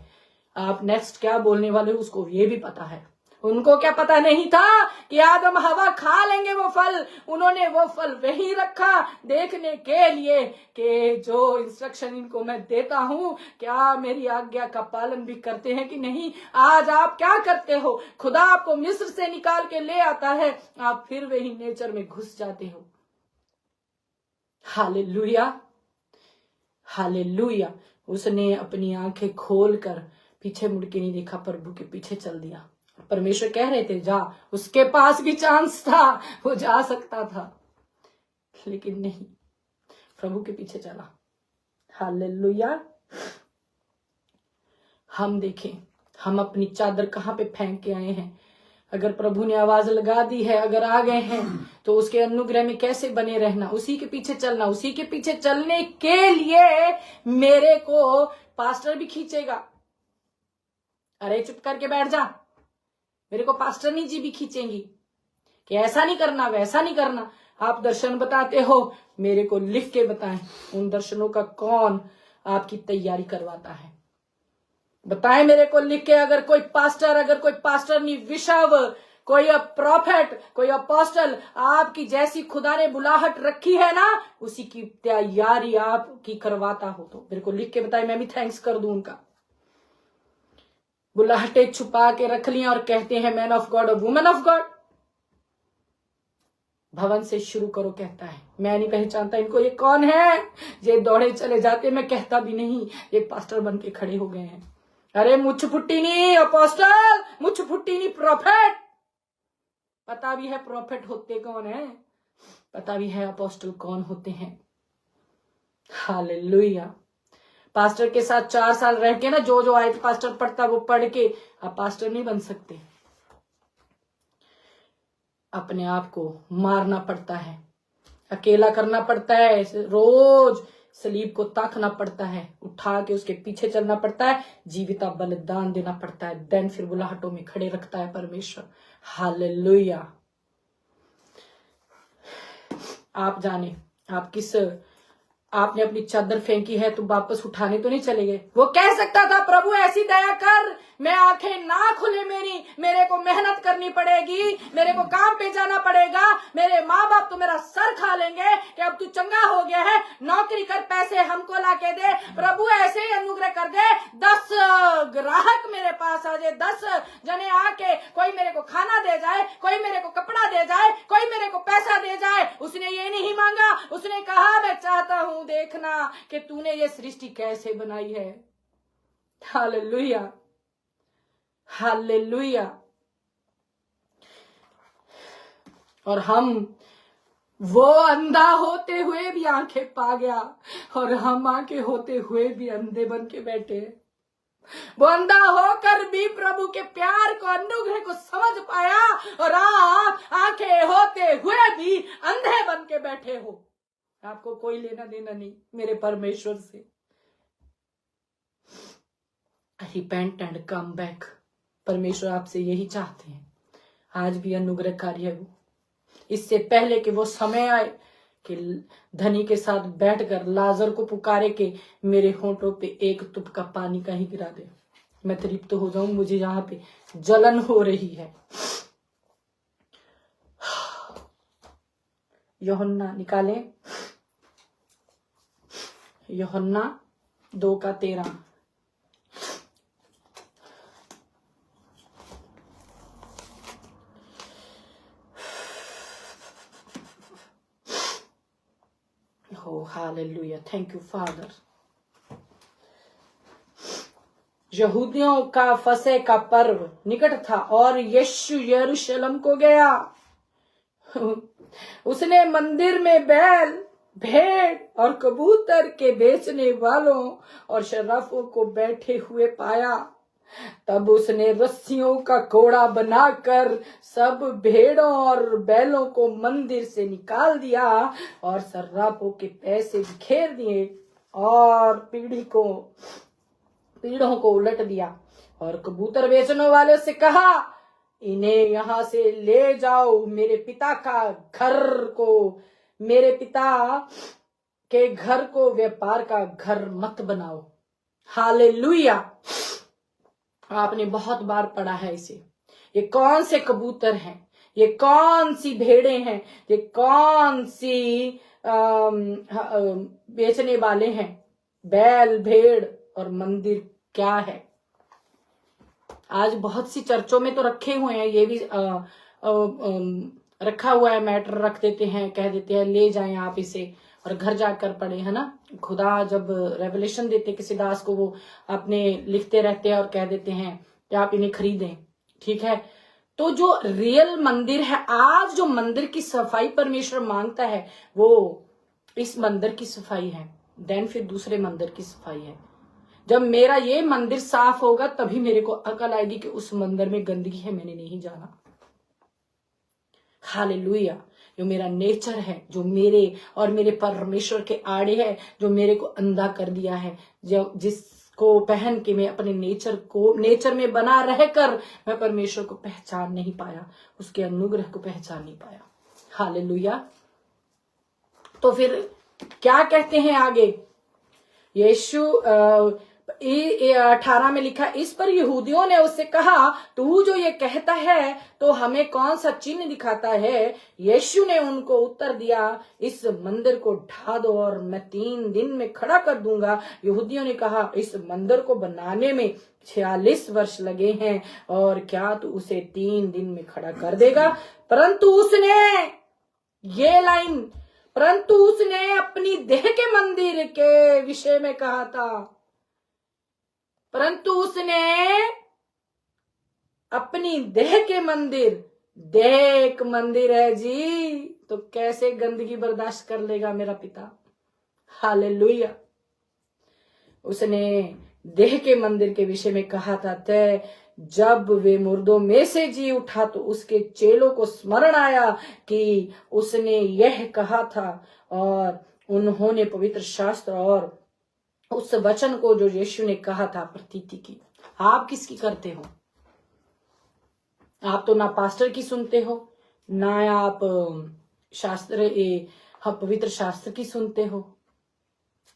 आप नेक्स्ट क्या बोलने वाले हो उसको ये भी पता है। उनको क्या पता नहीं था कि आदम हवा खा लेंगे वो फल, उन्होंने वो फल वही रखा देखने के लिए कि जो इंस्ट्रक्शन इनको मैं देता हूं क्या मेरी आज्ञा का पालन भी करते हैं कि नहीं। आज आप क्या करते हो, खुदा आपको मिस्र से निकाल के ले आता है, आप फिर वही नेचर में घुस जाते हो। Hallelujah, hallelujah. उसने अपनी आंखें खोलकर पीछे मुड़ के नहीं देखा, प्रभु के पीछे चल दिया। परमेश्वर कह रहे थे जा, उसके पास भी चांस था, वो जा सकता था, लेकिन नहीं, प्रभु के पीछे चला। हालेलुया। हम देखें, हम अपनी चादर कहां पे फेंक के आए हैं। अगर प्रभु ने आवाज लगा दी है, अगर आ गए हैं, तो उसके अनुग्रह में कैसे बने रहना, उसी के पीछे चलना। उसी के पीछे चलने के लिए मेरे को पास्टर भी खींचेगा। अरे चुप करके बैठ जा, मेरे को पास्टरनी जी भी खींचेंगी कि ऐसा नहीं करना, वैसा नहीं करना। आप दर्शन बताते हो, मेरे को लिख के बताएं उन दर्शनों का कौन आपकी तैयारी करवाता है। बताएं मेरे को लिख के। अगर कोई पास्टरनी विशव, कोई प्रॉफेट, कोई अपोस्टल आपकी जैसी खुदा ने बुलाहट रखी है ना, उसी की तैयारी आपकी करवाता हो तो मेरे को लिख के बताएं, मैं भी थैंक्स कर दूं उनका। बुलाहटें छुपा के रख लिया और कहते हैं मैन ऑफ गॉड और वुमेन ऑफ गॉड। भवन से शुरू करो कहता है, मैं नहीं पहचानता इनको, ये कौन है। ये दौड़े चले जाते, मैं कहता भी नहीं, ये पास्टर बन के खड़े हो गए हैं। अरे मुछ फुट्टी नहीं अपोस्टल, मुछ फुट्टी नहीं प्रॉफेट। पता भी है प्रॉफेट होते कौन है, पता भी है अपोस्टल कौन होते हैं। हालेलुया। पास्टर के साथ 4 साल रह के ना, जो आयत पास्टर पढ़ता वो पढ़ के आप पास्टर नहीं बन सकते। अपने आप को मारना पड़ता है, अकेला करना पड़ता है, रोज सलीब को ताकना पड़ता है, उठा के उसके पीछे चलना पड़ता है, जीविता बलिदान देना पड़ता है। देन फिर बुलाहटों में खड़े रखता है परमेश्वर। हालेलुया। आप जाने आप किस आपने अपनी चादर फेंकी है तो वापस उठाने तो नहीं चले गए। वो कह सकता था प्रभु ऐसी दया कर, मैं आंखें ना खुले मेरे को मेहनत करनी पड़ेगी, मेरे को काम पे जाना पड़ेगा, मेरे माँ बाप तो मेरा सर खा लेंगे कि अब तू चंगा हो गया है, नौकरी कर, पैसे हमको ला के दे, प्रभु ऐसे ही अनुग्रह कर दे, 10 ग्राहक मेरे पास आ जाए, 10 जने आके कोई मेरे को खाना दे जाए, कोई मेरे को कपड़ा दे जाए, कोई मेरे को पैसा दे जाए। उसने ये नहीं मांगा, उसने कहा मैं चाहता हूं देखना कि तूने ये सृष्टि कैसे बनाई है। Hallelujah, hallelujah. और हम वो अंधा होते हुए भी आंखें पा गया और हम आंखें होते हुए भी अंधे बन के बैठे। वो अंधा होकर भी प्रभु के प्यार को, अनुग्रह को समझ पाया और आप आंखें होते हुए भी अंधे बन के बैठे हो। आपको कोई लेना देना नहीं मेरे परमेश्वर से। Repent and come back. परमेश्वर आपसे यही चाहते हैं। आज भी अनुग्रहकारी है वो। इससे पहले कि वो समय आए कि धनी के साथ बैठकर लाजर को पुकारे कि मेरे होंठों पे एक तुपका पानी का ही गिरा दे, मैं तृप्त हो जाऊं, मुझे यहाँ पे जलन हो रही है। यूहन्ना निकालें, यूहन्ना 2:13। Oh, hallelujah. Thank you, Father. यहूदियों का फसह का पर्व निकट था और यीशु यरूशलेम को गया। उसने मंदिर में बैल, भेड़ और कबूतर के बेचने वालों और शराफों को बैठे हुए पाया। तब उसने रस्सियों का कोड़ा बनाकर सब भेड़ों और बैलों को मंदिर से निकाल दिया और सर्राफों के पैसे बिखेर दिए और पीढ़ों को उलट दिया और कबूतर बेचने वालों से कहा, इन्हें यहां से ले जाओ, मेरे पिता के घर को व्यापार का घर मत बनाओ। हालेलुया। आपने बहुत बार पढ़ा है इसे। ये कौन से कबूतर हैं, ये कौन सी भेड़ें हैं, ये कौन सी बेचने वाले हैं? बैल, भेड़ और मंदिर क्या है? आज बहुत सी चर्चों में तो रखे हुए हैं, ये भी रखा हुआ है, मैटर रख देते हैं, कह देते हैं ले जाएं आप इसे और घर जाकर पढ़े, है ना। खुदा जब रेवलेशन देते किसी दास को, वो अपने लिखते रहते हैं और कह देते हैं कि आप इन्हें खरीदें, ठीक है। तो जो रियल मंदिर है, आज जो मंदिर की सफाई परमेश्वर मांगता है वो इस मंदिर की सफाई है, देन फिर दूसरे मंदिर की सफाई है। जब मेरा ये मंदिर साफ होगा तभी मेरे को अकल आएगी कि उस मंदिर में गंदगी है, मैंने नहीं जाना। हालेलुया। जो मेरा नेचर है, जो मेरे और मेरे परमेश्वर के आड़े है, जो मेरे को अंधा कर दिया है, जो जिसको पहन के मैं अपने नेचर में बना रहकर मैं परमेश्वर को पहचान नहीं पाया, उसके अनुग्रह को पहचान नहीं पाया। हालेलुया। तो फिर क्या कहते हैं आगे? यीशु 18 में लिखा, इस पर यहूदियों ने उससे कहा, तू जो ये कहता है तो हमें कौन सा चिन्ह दिखाता है? यीशु ने उनको उत्तर दिया, इस मंदिर को ढा दो और मैं 3 दिन में खड़ा कर दूंगा। यहूदियों ने कहा, इस मंदिर को बनाने में 46 वर्ष लगे हैं और क्या तू उसे 3 दिन में खड़ा कर देगा? परंतु उसने अपनी देह के मंदिर के विषय में कहा था। परंतु उसने अपनी देह के मंदिर, देह एक मंदिर है जी, तो कैसे गंदगी बर्दाश्त कर लेगा मेरा पिता? हालेलुया। उसने देह के मंदिर के विषय में कहा था। तय जब वे मुर्दों में से जी उठा तो उसके चेलों को स्मरण आया कि उसने यह कहा था और उन्होंने पवित्र शास्त्र और उस वचन को जो यीशु ने कहा था प्रतीति की। आप किसकी करते हो? आप तो ना पास्टर की सुनते हो, ना आप पवित्र शास्त्र की सुनते हो।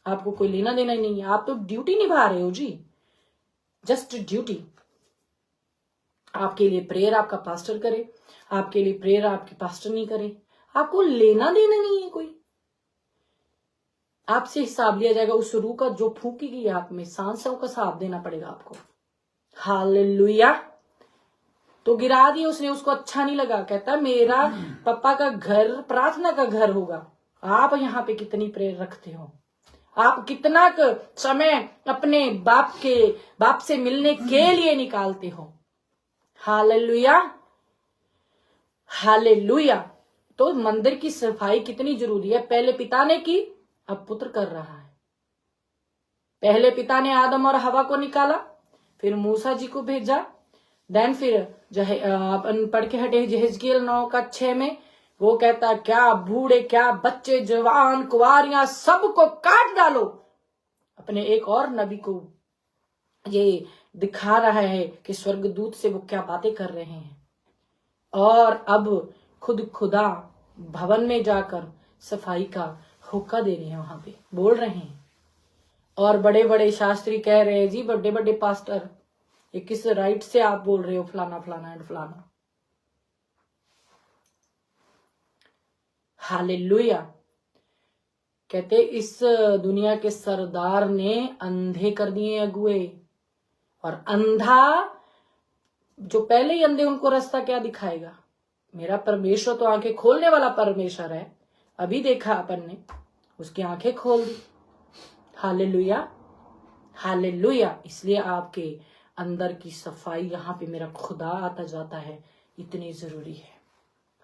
आपको कोई लेना देना ही नहीं है, आप तो ड्यूटी निभा रहे हो जी, जस्ट ड्यूटी। आपके लिए प्रेयर आपका पास्टर करे, आपके लिए प्रेयर आपके पास्टर नहीं करे, आपको लेना देना नहीं है कोई। आपसे हिसाब लिया जाएगा उस रूह का जो फूकेगी आप में, सांसों का हिसाब देना पड़ेगा आपको। हालेलुया। तो गिरा दिया उसने, उसको अच्छा नहीं लगा, कहता मेरा पापा का घर प्रार्थना का घर होगा। आप यहाँ पे कितनी प्रेयर रखते हो, आप कितना समय अपने बाप से मिलने के लिए निकालते हो। Hallelujah, hallelujah. तो मंदिर की सफाई कितनी जरूरी है। पहले पिता ने की, अब पुत्र कर रहा है। पहले पिता ने आदम और हवा को निकाला, फिर मूसा जी को भेजा, देन फिर अपन पढ़ के हटे यहेजकेल 9:6 में, वो कहता क्या बूढ़े क्या बच्चे जवान कुंवारियां सबको काट डालो। अपने एक और नबी को ये दिखा रहा है कि स्वर्गदूत से वो क्या बातें कर रहे हैं। और अब खुदा भवन में जाकर सफाई का हुक्का दे रहे हैं, वहां पे बोल रहे हैं। और बड़े बड़े शास्त्री कह रहे हैं जी, बड़े बड़े पास्टर, ये किस राइट से आप बोल रहे हो फलाना फलाना एंड फलाना। हालेलुया। कहते इस दुनिया के सरदार ने अंधे कर दिए अगुए, और अंधा जो पहले ही अंधे उनको रास्ता क्या दिखाएगा। मेरा परमेश्वर तो आंखें खोलने वाला परमेश्वर है। अभी देखा अपन ने, उसकी आंखें खोल दी। Hallelujah, hallelujah. इसलिए आपके अंदर की सफाई, यहाँ पे मेरा खुदा आता जाता है, इतनी जरूरी है।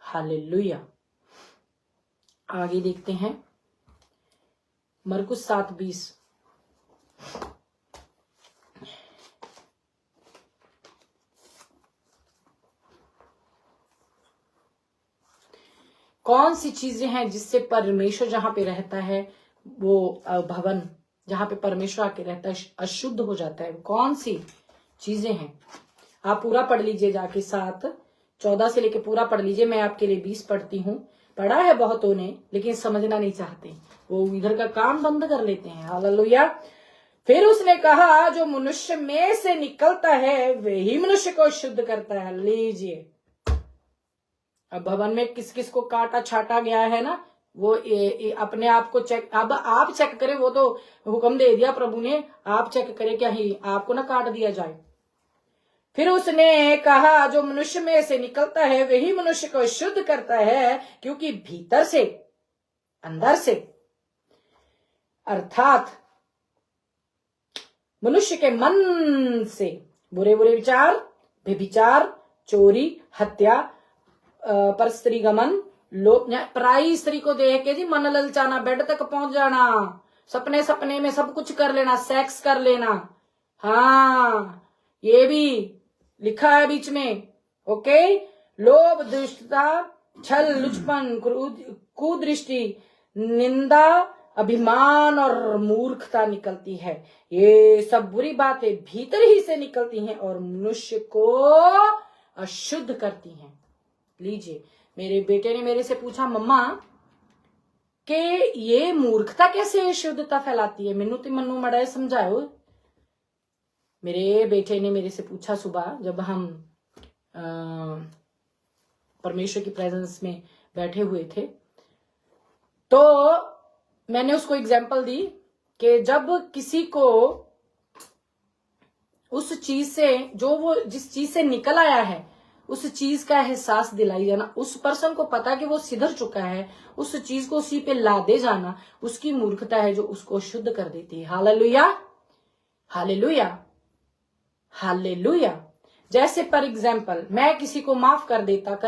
हालेलुया। आगे देखते हैं मरकुस 7:20। कौन सी चीजें हैं जिससे परमेश्वर जहां पे रहता है, वो भवन जहां पे परमेश्वर आके रहता है, अशुद्ध हो जाता है। कौन सी चीजें हैं? आप पूरा पढ़ लीजिए जाके, 7:14 से लेके पूरा पढ़ लीजिए। मैं आपके लिए 20 पढ़ती हूँ। पढ़ा है बहुतों ने, लेकिन समझना नहीं चाहते, वो इधर का काम बंद कर लेते हैं। हालेलुया। फिर उसने कहा जो मनुष्य में से निकलता है वही मनुष्य को शुद्ध करता है। लीजिए, अब भवन में किस किस को काटा छाटा गया है ना, वो अपने आप को चेक, अब आप चेक करें। वो तो हुक्म दे दिया प्रभु ने, आप चेक करें क्या ही आपको ना काट दिया जाए। फिर उसने कहा जो मनुष्य में से निकलता है वही मनुष्य को शुद्ध करता है, क्योंकि भीतर से, अंदर से, अर्थात मनुष्य के मन से बुरे बुरे विचार, व्यभिचार, चोरी, हत्या, पर स्त्री गमन, पराई स्त्री को देख के जी मन ललचाना, बेड तक पहुंच जाना, सपने सपने में सब कुछ कर लेना, सेक्स कर लेना। हाँ, ये भी लिखा है बीच में। ओके, लोभ, दुष्टता, छल, लुचपन, कुदृष्टि, निंदा, अभिमान और मूर्खता निकलती है। ये सब बुरी बातें भीतर ही से निकलती हैं और मनुष्य को अशुद्ध करती हैं। लीजिए, मेरे बेटे ने मेरे से पूछा मम्मा कि ये मूर्खता कैसे शुद्धता फैलाती है, मैनू तो मनु मड़ा समझाओ। मेरे बेटे ने मेरे से पूछा सुबह जब हम परमेश्वर की प्रेजेंस में बैठे हुए थे, तो मैंने उसको एग्जाम्पल दी कि जब किसी को उस चीज से, जो वो जिस चीज से निकल आया है, उस चीज का एहसास दिलाई जाना, उस पर्सन को पता कि वो सिधर चुका है, उस चीज को उसी पे लादे जाना उसकी मूर्खता है जो उसको शुद्ध कर देती है। Hallelujah, hallelujah, hallelujah. जैसे पर एग्जाम्पल, मैं किसी को माफ कर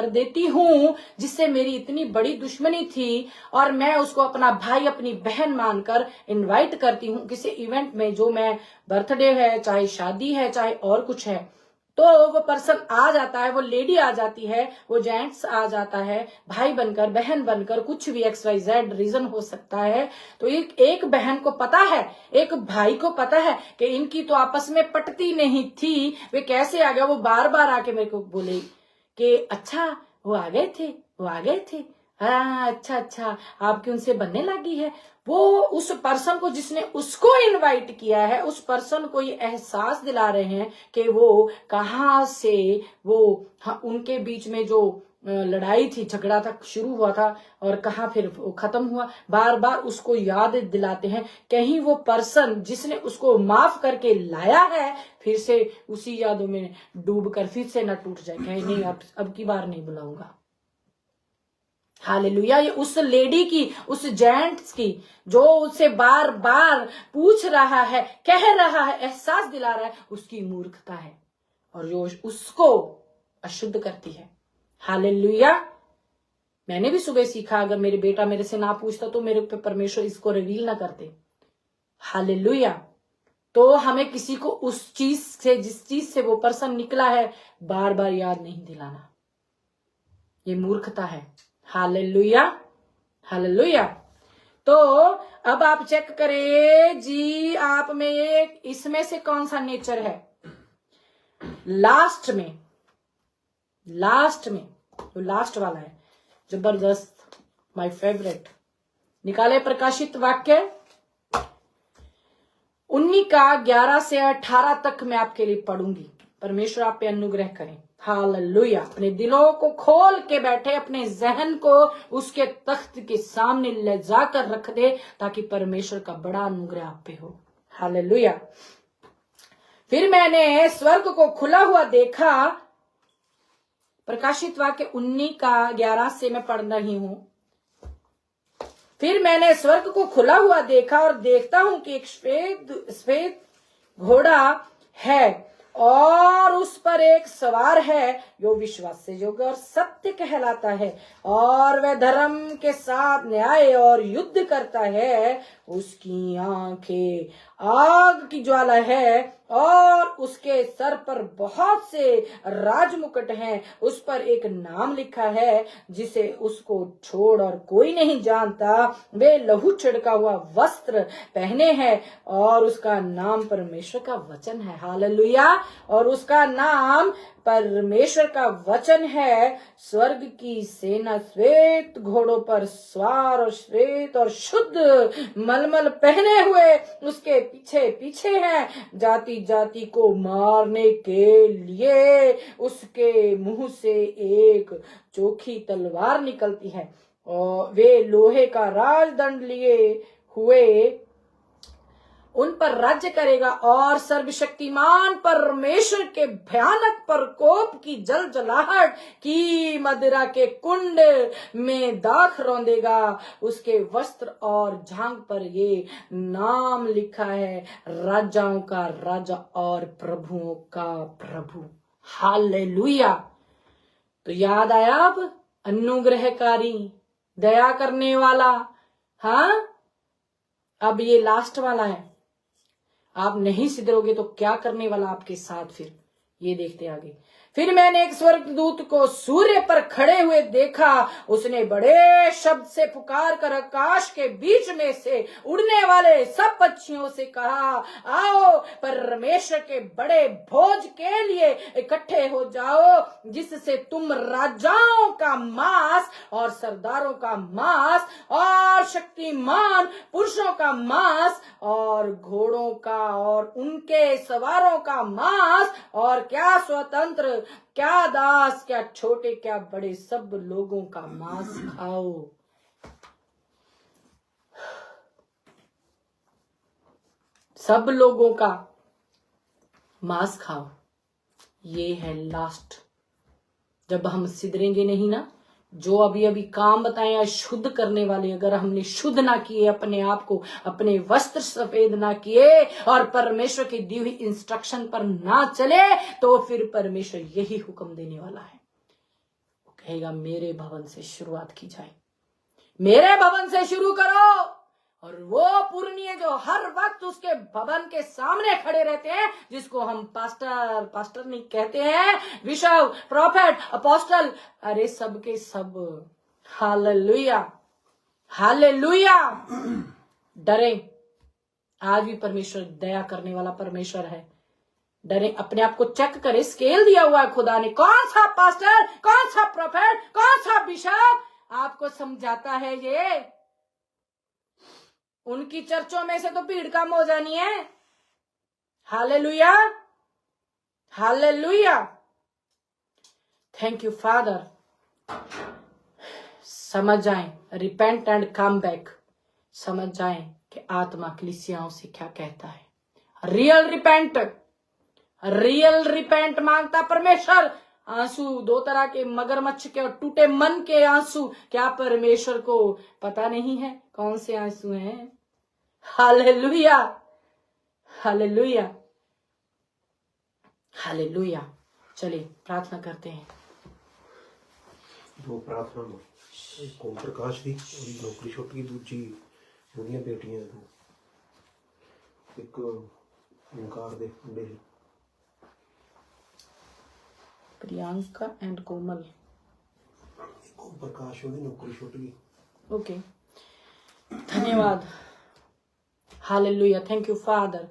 देती हूं जिससे मेरी इतनी बड़ी दुश्मनी थी, और मैं उसको अपना भाई अपनी बहन मानकर इनवाइट करती हूं किसी इवेंट में, जो मैं बर्थडे है, चाहे शादी है, चाहे और कुछ है, तो वो पर्सन आ जाता है, वो लेडी आ जाती है, वो जेंट्स आ जाता है, भाई बनकर, बहन बनकर, कुछ भी XYZ रीजन हो सकता है। तो एक बहन को पता है, एक भाई को पता है कि इनकी तो आपस में पटती नहीं थी, वे कैसे आ गया। वो बार बार आके मेरे को बोले कि अच्छा वो आ गए थे, वो आ गए थे, हाँ अच्छा अच्छा, आपकी उनसे बनने लगी है। वो उस पर्सन को जिसने उसको इनवाइट किया है, उस पर्सन को ये एहसास दिला रहे हैं कि वो कहाँ से वो, हाँ, उनके बीच में जो लड़ाई थी, झगड़ा था, शुरू हुआ था और कहाँ फिर वो खत्म हुआ। बार बार उसको याद दिलाते हैं, कहीं वो पर्सन जिसने उसको माफ करके लाया है फिर से उसी यादों में डूब कर फिर से न टूट जाए, कहीं नहीं अब की बार नहीं बुलाऊंगा। हालेलुया। ये उस लेडी की, उस जेंट्स की जो उससे बार बार पूछ रहा है, कह रहा है, एहसास दिला रहा है, उसकी मूर्खता है और जो उसको अशुद्ध करती है। हालेलुया। मैंने भी सुबह सीखा, अगर मेरे बेटा मेरे से ना पूछता तो मेरे पे परमेश्वर इसको रिवील ना करते। हालेलुया। तो हमें किसी को उस चीज से, जिस चीज से वो पर्सन निकला है, बार बार याद नहीं दिलाना, ये मूर्खता है। Hallelujah, hallelujah. तो अब आप चेक करें जी, आप में एक इसमें से कौन सा नेचर है? लास्ट में तो लास्ट वाला है, जबरदस्त, माय फेवरेट। निकाले प्रकाशित वाक्य 19 का 11 से 18 तक मैं आपके लिए पढ़ूंगी। परमेश्वर आप पे अनुग्रह करें। हालेलुया। अपने दिलों को खोल के बैठे, अपने जहन को उसके तख्त के सामने ले जाकर रख दे ताकि परमेश्वर का बड़ा अनुग्रह आप पे हो। हालेलुया। फिर मैंने स्वर्ग को खुला हुआ देखा, प्रकाशित वाक्य 19 का 11 से मैं पढ़ रही हूं। फिर मैंने स्वर्ग को खुला हुआ देखा और देखता हूं कि एक श्वेत घोड़ा है और उस पर एक सवार है जो विश्वास से योग्य और सत्य कहलाता है, और वह धर्म के साथ न्याय और युद्ध करता है। उसकी आंखें आग की ज्वाला है और उसके सर पर बहुत से राजमुकुट हैं। उस पर एक नाम लिखा है जिसे उसको छोड़ और कोई नहीं जानता। वे लहू छिड़का हुआ वस्त्र पहने हैं और उसका नाम परमेश्वर का वचन है। हालेलुया। और उसका नाम परमेश्वर का वचन है। स्वर्ग की सेना श्वेत घोड़ों पर सवार और श्वेत और शुद्ध मलमल पहने हुए उसके पीछे पीछे हैं। जाति जाति को मारने के लिए उसके मुंह से एक चोखी तलवार निकलती है और वे लोहे का राजदंड लिए हुए उन पर राज्य करेगा और सर्वशक्तिमान परमेश्वर के भयानक प्रकोप की जलजलाहट की मदिरा के कुंड में दाख रौंदेगा। उसके वस्त्र और जांघ पर ये नाम लिखा है, राजाओं का राजा और प्रभुओं का प्रभु। हालेलुया। तो याद आया अब, अनुग्रहकारी, दया करने वाला। हाँ, अब ये लास्ट वाला है। आप नहीं सिधरोगे तो क्या करने वाला आपके साथ, फिर ये देखते आगे। फिर मैंने एक स्वर्गदूत को सूर्य पर खड़े हुए देखा। उसने बड़े शब्द से पुकार कर आकाश के बीच में से उड़ने वाले सब पक्षियों से कहा, आओ परमेश्वर के बड़े भोज के लिए इकट्ठे हो जाओ, जिससे तुम राजाओं का मांस और सरदारों का मांस और शक्तिमान पुरुषों का मांस और घोड़ों का और उनके सवारों का मांस और क्या स्वतंत्र, क्या दास, क्या छोटे, क्या बड़े, सब लोगों का मांस खाओ। सब लोगों का मांस खाओ। ये है लास्ट। जब हम सिदरेंगे नहीं ना, जो अभी अभी काम बताए शुद्ध करने वाले, अगर हमने शुद्ध ना किए अपने आप को, अपने वस्त्र सफेद ना किए और परमेश्वर की दी हुई इंस्ट्रक्शन पर ना चले, तो फिर परमेश्वर यही हुक्म देने वाला है। वो कहेगा मेरे भवन से शुरुआत की जाए, मेरे भवन से शुरू करो। और वो पुरनिये जो हर वक्त उसके भवन के सामने खड़े रहते हैं, जिसको हम पास्टर नहीं कहते हैं, बिशप, प्रॉफेट, अपोस्टल, अरे सब के सब। Hallelujah, hallelujah. डरे, आज भी परमेश्वर दया करने वाला परमेश्वर है। डरे, अपने आप को चेक करे, स्केल दिया हुआ है खुदा ने, कौन सा पास्टर, कौन सा प्रॉफेट, कौन सा बिशप, आपको समझाता है ये? उनकी चर्चों में से तो भीड़ कम हो जानी है। Hallelujah, hallelujah, thank you father. समझ जाएं, रिपेंट एंड कम बैक। समझ जाएं कि आत्मा कलीसियाओं से क्या कहता है। रियल रिपेंट मांगता परमेश्वर। आंसू दो तरह के, मगरमच्छ के और टूटे मन के आंसू। क्या परमेश्वर को पता नहीं है कौन से आंसू हैं? Hallelujah, hallelujah, hallelujah. चलिए प्रार्थना करते हैं। दो प्रार्थना में एक ओम प्रकाश दी और नौकरी छोटी दूजी दुनिया बेटियां दो एक इनकार दे मुंडे प्रियंका एंड कोमल। एक ओम प्रकाश और नौकरी छोटी। ओके, धन्यवाद। Hallelujah, thank you father,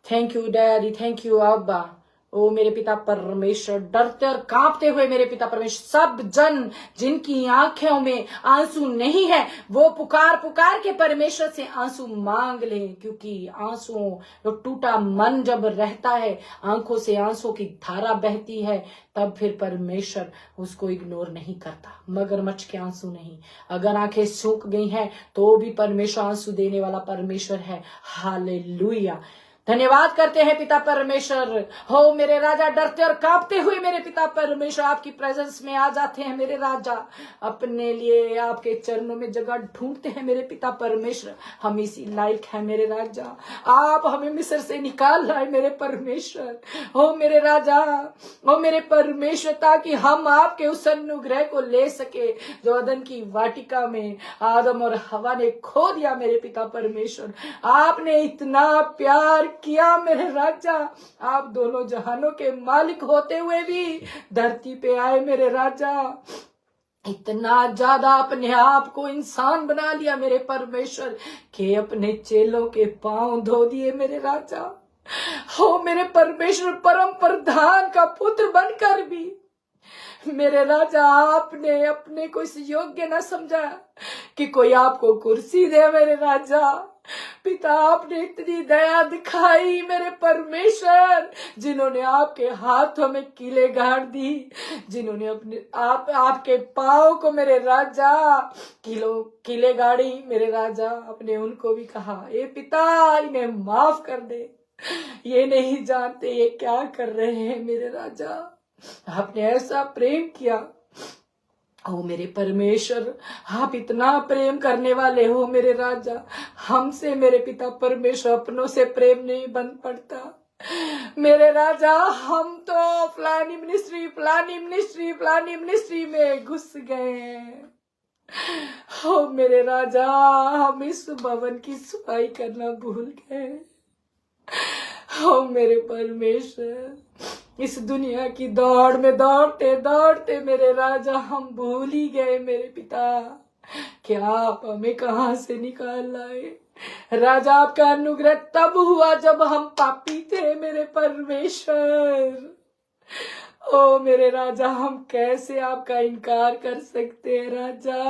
thank you daddy, thank you अब्बा। ओ मेरे पिता परमेश्वर, डरते और कांपते हुए मेरे पिता परमेश्वर, सब जन जिनकी आंखों में आंसू नहीं है वो पुकार पुकार के परमेश्वर से आंसू मांग लें, क्योंकि आंसुओं, जो टूटा मन जब रहता है, आंखों से आंसू की धारा बहती है, तब फिर परमेश्वर उसको इग्नोर नहीं करता। मगरमच्छ के आंसू नहीं। अगर आंखें सूख गई हैं तो भी परमेश्वर आंसू देने वाला परमेश्वर है। हालेलुया, धन्यवाद करते हैं पिता परमेश्वर। हो मेरे राजा, डरते और कांपते हुए मेरे पिता परमेश्वर आपकी प्रेजेंस में आ जाते हैं मेरे राजा। अपने लिए आपके चरणों में जगह ढूंढते हैं मेरे पिता परमेश्वर। हम इसी लायक हैं मेरे राजा। आप हमें मिस्र से निकाल लाए मेरे परमेश्वर। हो मेरे राजा, हो मेरे परमेश्वर, ताकि हम आपके उस अनुग्रह को ले सके जो अदन की वाटिका में आदम और हवा ने खो दिया मेरे पिता परमेश्वर। आपने इतना प्यार किया मेरे राजा। आप दोनों जहानों के मालिक होते हुए भी धरती पे आए मेरे राजा। इतना ज्यादा अपने आप को इंसान बना लिया मेरे परमेश्वर कि अपने चेलों के पांव धो दिए मेरे राजा। हो मेरे परमेश्वर, परम प्रधान का पुत्र बनकर भी मेरे राजा आपने अपने को इस योग्य न समझा कि कोई आपको कुर्सी दे मेरे राजा। पिता, आपने इतनी दया दिखाई मेरे परमेश्वर, जिन्होंने आपके हाथों में कीले गाड़ दी, जिन्होंने अपने आपके पाँव को मेरे राजा कीले गाड़ी मेरे राजा। आपने उनको भी कहा, ए पिता, इन्हें माफ कर दे, ये नहीं जानते ये क्या कर रहे हैं मेरे राजा। आपने ऐसा प्रेम किया। ओ मेरे परमेश्वर, आप इतना प्रेम करने वाले हो मेरे राजा। हमसे मेरे पिता परमेश्वर अपनों से प्रेम नहीं बन पड़ता मेरे राजा। हम तो फलानी मिनिस्ट्री में घुस गए हैं। ओ मेरे राजा, हम इस भवन की सफाई करना भूल गए। ओ मेरे परमेश्वर, इस दुनिया की दौड़ में दौड़ते दौड़ते मेरे राजा हम भूल ही गए मेरे पिता कि आप हमें कहां से निकाल लाए। राजा, आपका अनुग्रह तब हुआ जब हम पापी थे मेरे परमेश्वर। ओ मेरे राजा, हम कैसे आपका इनकार कर सकते हैं राजा।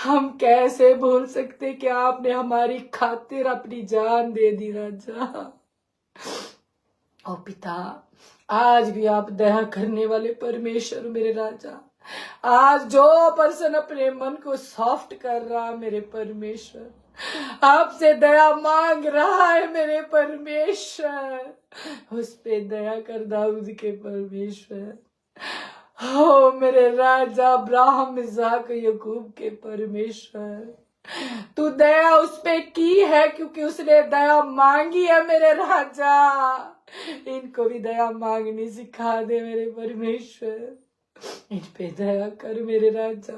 हम कैसे भूल सकते कि आपने हमारी खातिर अपनी जान दे दी राजा। ओ पिता, आज भी आप दया करने वाले परमेश्वर मेरे राजा। आज जो पर्सन अपने मन को सॉफ्ट कर रहा मेरे परमेश्वर, आपसे दया मांग रहा है मेरे परमेश्वर, उस पे दया कर दाऊद के परमेश्वर। हो मेरे राजा, अब्राहम, इसहाक, याकूब के परमेश्वर, तू दया उस पे की है क्योंकि उसने दया मांगी है मेरे राजा। इनको भी दया मांगनी सिखा दे मेरे परमेश्वर। इन पे दया कर मेरे राजा।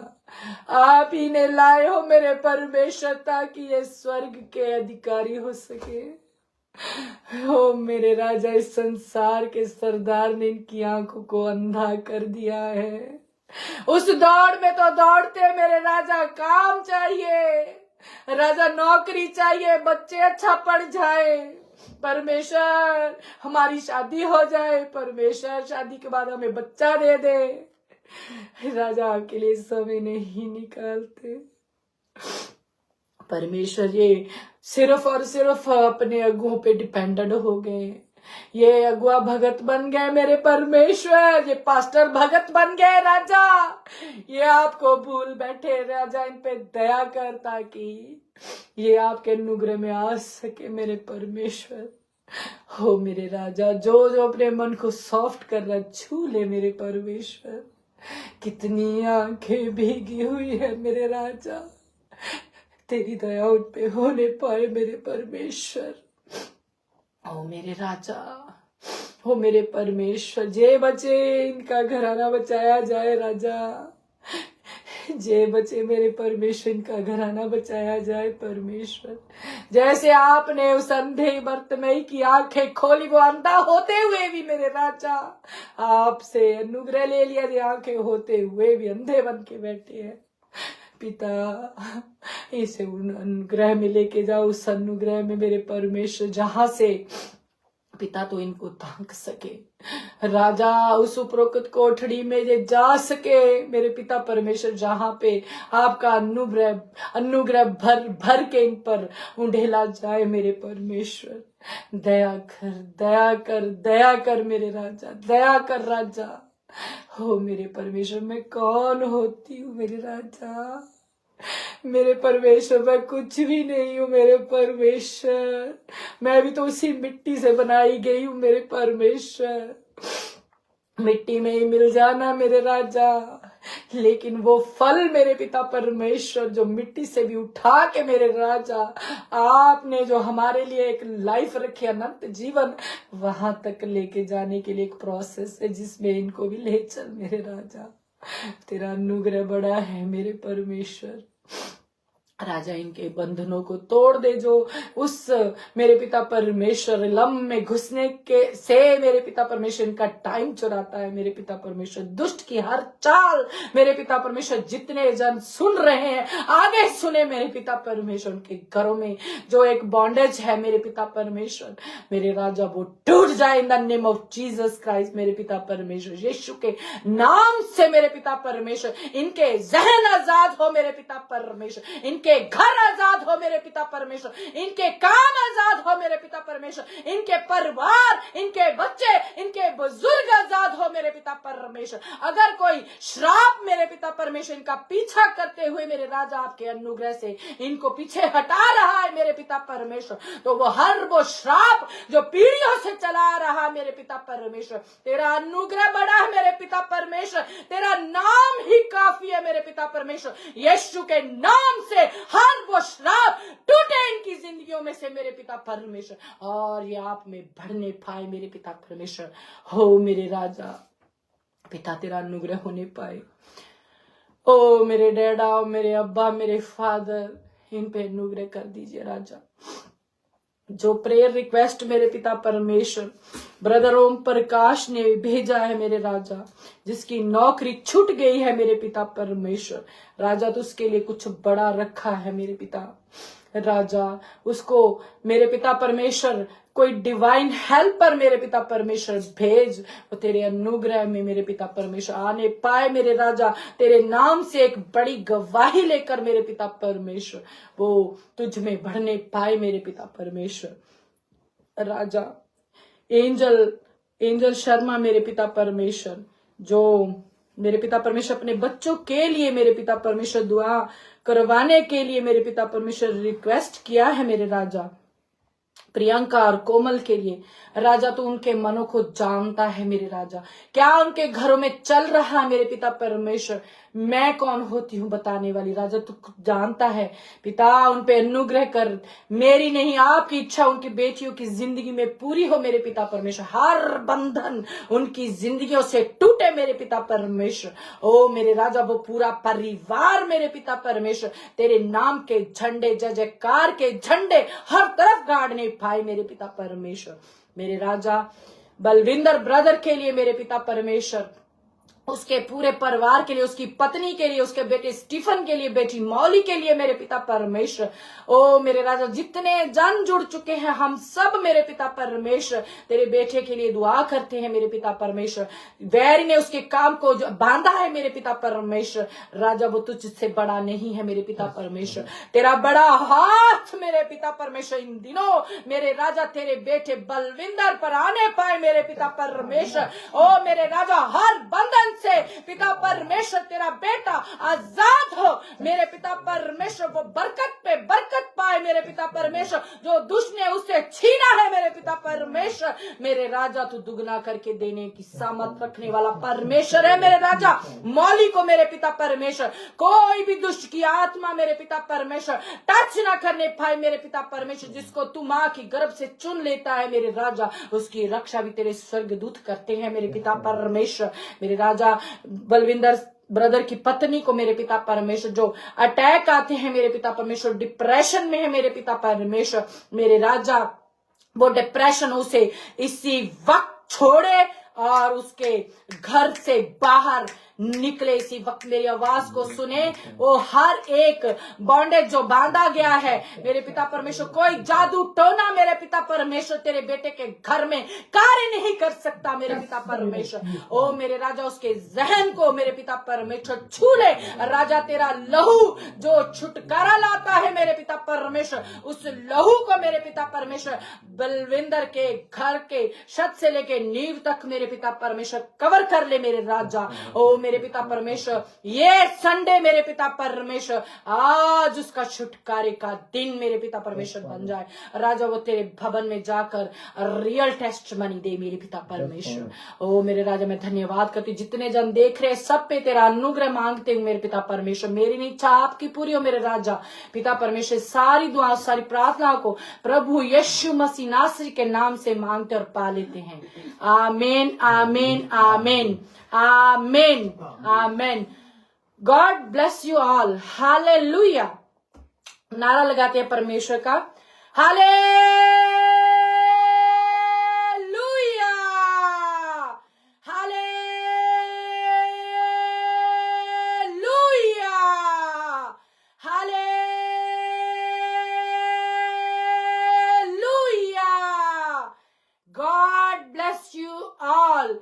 आप ही ने लाए हो मेरे परमेश्वर ताकि ये स्वर्ग के अधिकारी हो सके। ओ मेरे राजा, इस संसार के सरदार ने इनकी आंखों को अंधा कर दिया है। उस दौड़ में तो दौड़ते मेरे राजा, काम चाहिए राजा, नौकरी चाहिए, बच्चे अच्छा पढ़ जाए परमेश्वर, हमारी शादी हो जाए परमेश्वर, शादी के बाद हमें बच्चा दे दे राजा आपके लिए समय नहीं निकालते। परमेश्वर ये सिर्फ और सिर्फ अपने अगुओं पे डिपेंडेंट हो गए। ये अगुआ भगत बन गए मेरे परमेश्वर, ये पास्टर भगत बन गए राजा। ये आपको भूल बैठे राजा, इन पे दया कर ताकि ये आपके अनुग्रह में आ सके मेरे परमेश्वर। हो मेरे राजा, जो जो अपने मन को सॉफ्ट कर रहा छू ले मेरे परमेश्वर। कितनी आंखें भीगी हुई है मेरे राजा, तेरी दया उन पे होने पाए मेरे परमेश्वर। ओ मेरे राजा, हो मेरे परमेश्वर, जे बचे इनका घराना बचाया जाए राजा, जे बचे मेरे परमेश्वर इनका घराना बचाया जाए परमेश्वर। जैसे आपने उस अंधे बर्तिमेई की आंखें खोली, वो अंधा होते हुए भी मेरे राजा आपसे अनुग्रह ले लिया, ये आंखें होते हुए भी अंधे बन के बैठे हैं। पिता इसे उन अनुग्रह में लेके जाओ, उस अनुग्रह में मेरे परमेश्वर, जहां से पिता तो इनको ताक सके राजा, उस उपरोक्त कोठड़ी में ये जा सके मेरे पिता परमेश्वर, जहां पे आपका अनुग्रह भर भर के इन पर उंडेला जाए मेरे परमेश्वर। दया कर, दया कर, दया कर मेरे राजा, दया कर राजा। हो मेरे परमेश्वर, मैं कौन होती हूँ मेरे राजा, मेरे परमेश्वर, मैं कुछ भी नहीं हूँ मेरे परमेश्वर, मैं भी तो उसी मिट्टी से बनाई गई हूँ मेरे परमेश्वर। मिट्टी में ही मिल जाना मेरे राजा, लेकिन वो फल मेरे पिता परमेश्वर जो मिट्टी से भी उठा के मेरे राजा आपने जो हमारे लिए एक लाइफ रखी, अनंत जीवन, वहां तक लेके जाने के लिए एक प्रोसेस है जिसमें इनको भी ले चल मेरे राजा। तेरा अनुग्रह बड़ा है मेरे परमेश्वर। राजा इनके बंधनों को तोड़ दे, जो उस मेरे पिता परमेश्वर लम में घुसने के से मेरे पिता परमेश्वर इनका टाइम चुराता है मेरे पिता परमेश्वर। दुष्ट की हर चाल मेरे पिता परमेश्वर, जितने जन सुन रहे हैं आगे सुने मेरे पिता परमेश्वर, उनके घरों में जो एक बॉन्डेज है मेरे पिता परमेश्वर, मेरे राजा वो टूट जाए in the name of Jesus Christ मेरे पिता परमेश्वर। यीशु के नाम से मेरे पिता परमेश्वर, इनके जहन आजाद हो मेरे पिता परमेश्वर, इनके घर आजाद हो मेरे पिता परमेश्वर, इनके काम आजाद हो मेरे पिता परमेश्वर, इनके परिवार, इनके बच्चे, इनके बुजुर्ग आजाद हो मेरे पिता परमेश्वर। अगर कोई श्राप मेरे पिता परमेश्वर इनका पीछा करते हुए मेरे राजा आपके अनुग्रह से इनको पीछे हटा रहा है मेरे पिता परमेश्वर, तो वो श्राप जो पीढ़ियों से चला रहा मेरे पिता परमेश्वर, तेरा अनुग्रह बड़ा है मेरे पिता परमेश्वर, तेरा नाम ही काफी है मेरे पिता परमेश्वर। यीशु के नाम से हर वो श्राप टूटे इनकी जिंदगियों में से मेरे पिता परमेश्वर, और ये आप में बढ़ने पाए मेरे पिता परमेश्वर। हो मेरे राजा पिता, तेरा अनुग्रह होने पाए। ओ मेरे डैडा, मेरे अब्बा, मेरे फादर, इन पे अनुग्रह कर दीजिए राजा। जो प्रेयर रिक्वेस्ट मेरे पिता परमेश्वर ब्रदर ओम प्रकाश ने भेजा है मेरे राजा, जिसकी नौकरी छूट गई है मेरे पिता परमेश्वर, राजा तो उसके लिए कुछ बड़ा रखा है मेरे पिता राजा। उसको मेरे पिता परमेश्वर कोई डिवाइन हेल्पर मेरे पिता परमेश्वर भेज, वो तेरे अनुग्रह में मेरे पिता परमेश्वर आने पाए मेरे राजा, तेरे नाम से एक बड़ी गवाही लेकर मेरे पिता परमेश्वर वो तुझ में बढ़ने पाए मेरे पिता परमेश्वर राजा। एंजल शर्मा मेरे पिता परमेश्वर, जो मेरे पिता परमेश्वर अपने बच्चों के लिए मेरे पिता परमेश्वर दुआ करवाने के लिए मेरे पिता परमेश्वर रिक्वेस्ट किया है मेरे राजा, प्रियंका और कोमल के लिए राजा, तू उनके मनों को जानता है मेरे राजा, क्या उनके घरों में चल रहा है मेरे पिता परमेश्वर, मैं कौन होती हूँ बताने वाली राजा, तू जानता है पिता। उन पे अनुग्रह कर, मेरी नहीं आपकी इच्छा उनकी बेटियों की जिंदगी में पूरी हो मेरे पिता परमेश्वर। हर बंधन उनकी जिंदगियों से टूटे मेरे पिता परमेश्वर। ओ मेरे राजा, वो पूरा परिवार मेरे पिता परमेश्वर तेरे नाम के झंडे, जय जयकार के झंडे हर तरफ गाड़ने पाए मेरे पिता परमेश्वर। मेरे राजा बलविंदर ब्रदर के लिए मेरे पिता परमेश्वर उसके पूरे परिवार के लिए, उसकी पत्नी के लिए, उसके बेटे स्टीफन के लिए, बेटी मौली के लिए मेरे पिता परमेश्वर। ओ मेरे राजा, जितने जन जुड़ चुके हैं हम सब मेरे पिता परमेश्वर तेरे बेटे के लिए दुआ करते हैं मेरे पिता परमेश्वर। वैरी ने उसके काम को जो बांधा है मेरे पिता परमेश्वर, राजा वो तुझसे बड़ा नहीं है मेरे पिता परमेश्वर। तेरा बड़ा हाथ मेरे पिता परमेश्वर इन दिनों मेरे राजा तेरे बेटे बलविंदर पर आने पाए मेरे पिता परमेश्वर। ओ मेरे राजा, हर बंधन से पिता परमेश्वर तेरा बेटा आजाद हो मेरे पिता परमेश्वर। वो बरकत पे बरकत पाए मेरे पिता परमेश्वर, जो दुष्ट ने उससे छीना है मेरे पिता परमेश्वर। मेरे राजा तू दुगना करके देने की सामर्थ रखने वाला परमेश्वर है मेरे राजा। मौली को मेरे पिता परमेश्वर कोई भी दुष्ट की आत्मा मेरे पिता परमेश्वर टच ना करने पाए मेरे पिता परमेश्वर। जिसको तू मां की गर्भ से चुन लेता है मेरे राजा, उसकी रक्षा भी तेरे स्वर्गदूत करते हैं मेरे पिता परमेश्वर। मेरे राजा, बलविंदर ब्रदर की पत्नी को मेरे पिता परमेश्वर जो अटैक आते हैं मेरे पिता परमेश्वर, डिप्रेशन में है मेरे पिता परमेश्वर, मेरे राजा वो डिप्रेशन उसे इसी वक्त छोड़े और उसके घर से बाहर निकले। इसी वक्त मेरी आवाज को सुने। वो हर एक बॉन्डेज जो बांधा गया है मेरे पिता परमेश्वर, कोई जादू टोना मेरे पिता परमेश्वर तेरे बेटे के घर में कार्य नहीं कर सकता मेरे पिता परमेश्वर। ओ मेरे राजा, उसके जहन को मेरे पिता परमेश्वर छू ले। राजा तेरा लहू जो छुटकारा लाता है मेरे पिता परमेश्वर, उस लहू को मेरे पिता परमेश्वर बलविंदर के घर के छत से लेके नींव तक मेरे पिता परमेश्वर कवर कर ले मेरे राजा। ओ मेरे पिता परमेश्वर, ये संडे मेरे पिता परमेश्वर आज उसका छुटकारे का दिन मेरे पिता परमेश्वर बन जाए। राजा वो तेरे भवन में जाकर रियल टेस्ट मनी दे मेरे पिता परमेश्वर। ओ मेरे राजा, मैं धन्यवाद करती, जितने जन देख रहे सब पे तेरा अनुग्रह मांगते हूँ मेरे पिता परमेश्वर। मेरी नहीं इच्छा आपकी पूरी हो मेरे राजा पिता परमेश्वर। सारी दुआ सारी प्रार्थना को प्रभु यीशु मसीह नासरी के नाम से मांगते और पा लेते हैं। आमीन आमीन आमीन आमीन आमीन। God bless you all. Hallelujah. नारा लगाते हैं परमेश्वर का, hallelujah hallelujah hallelujah. God bless you all.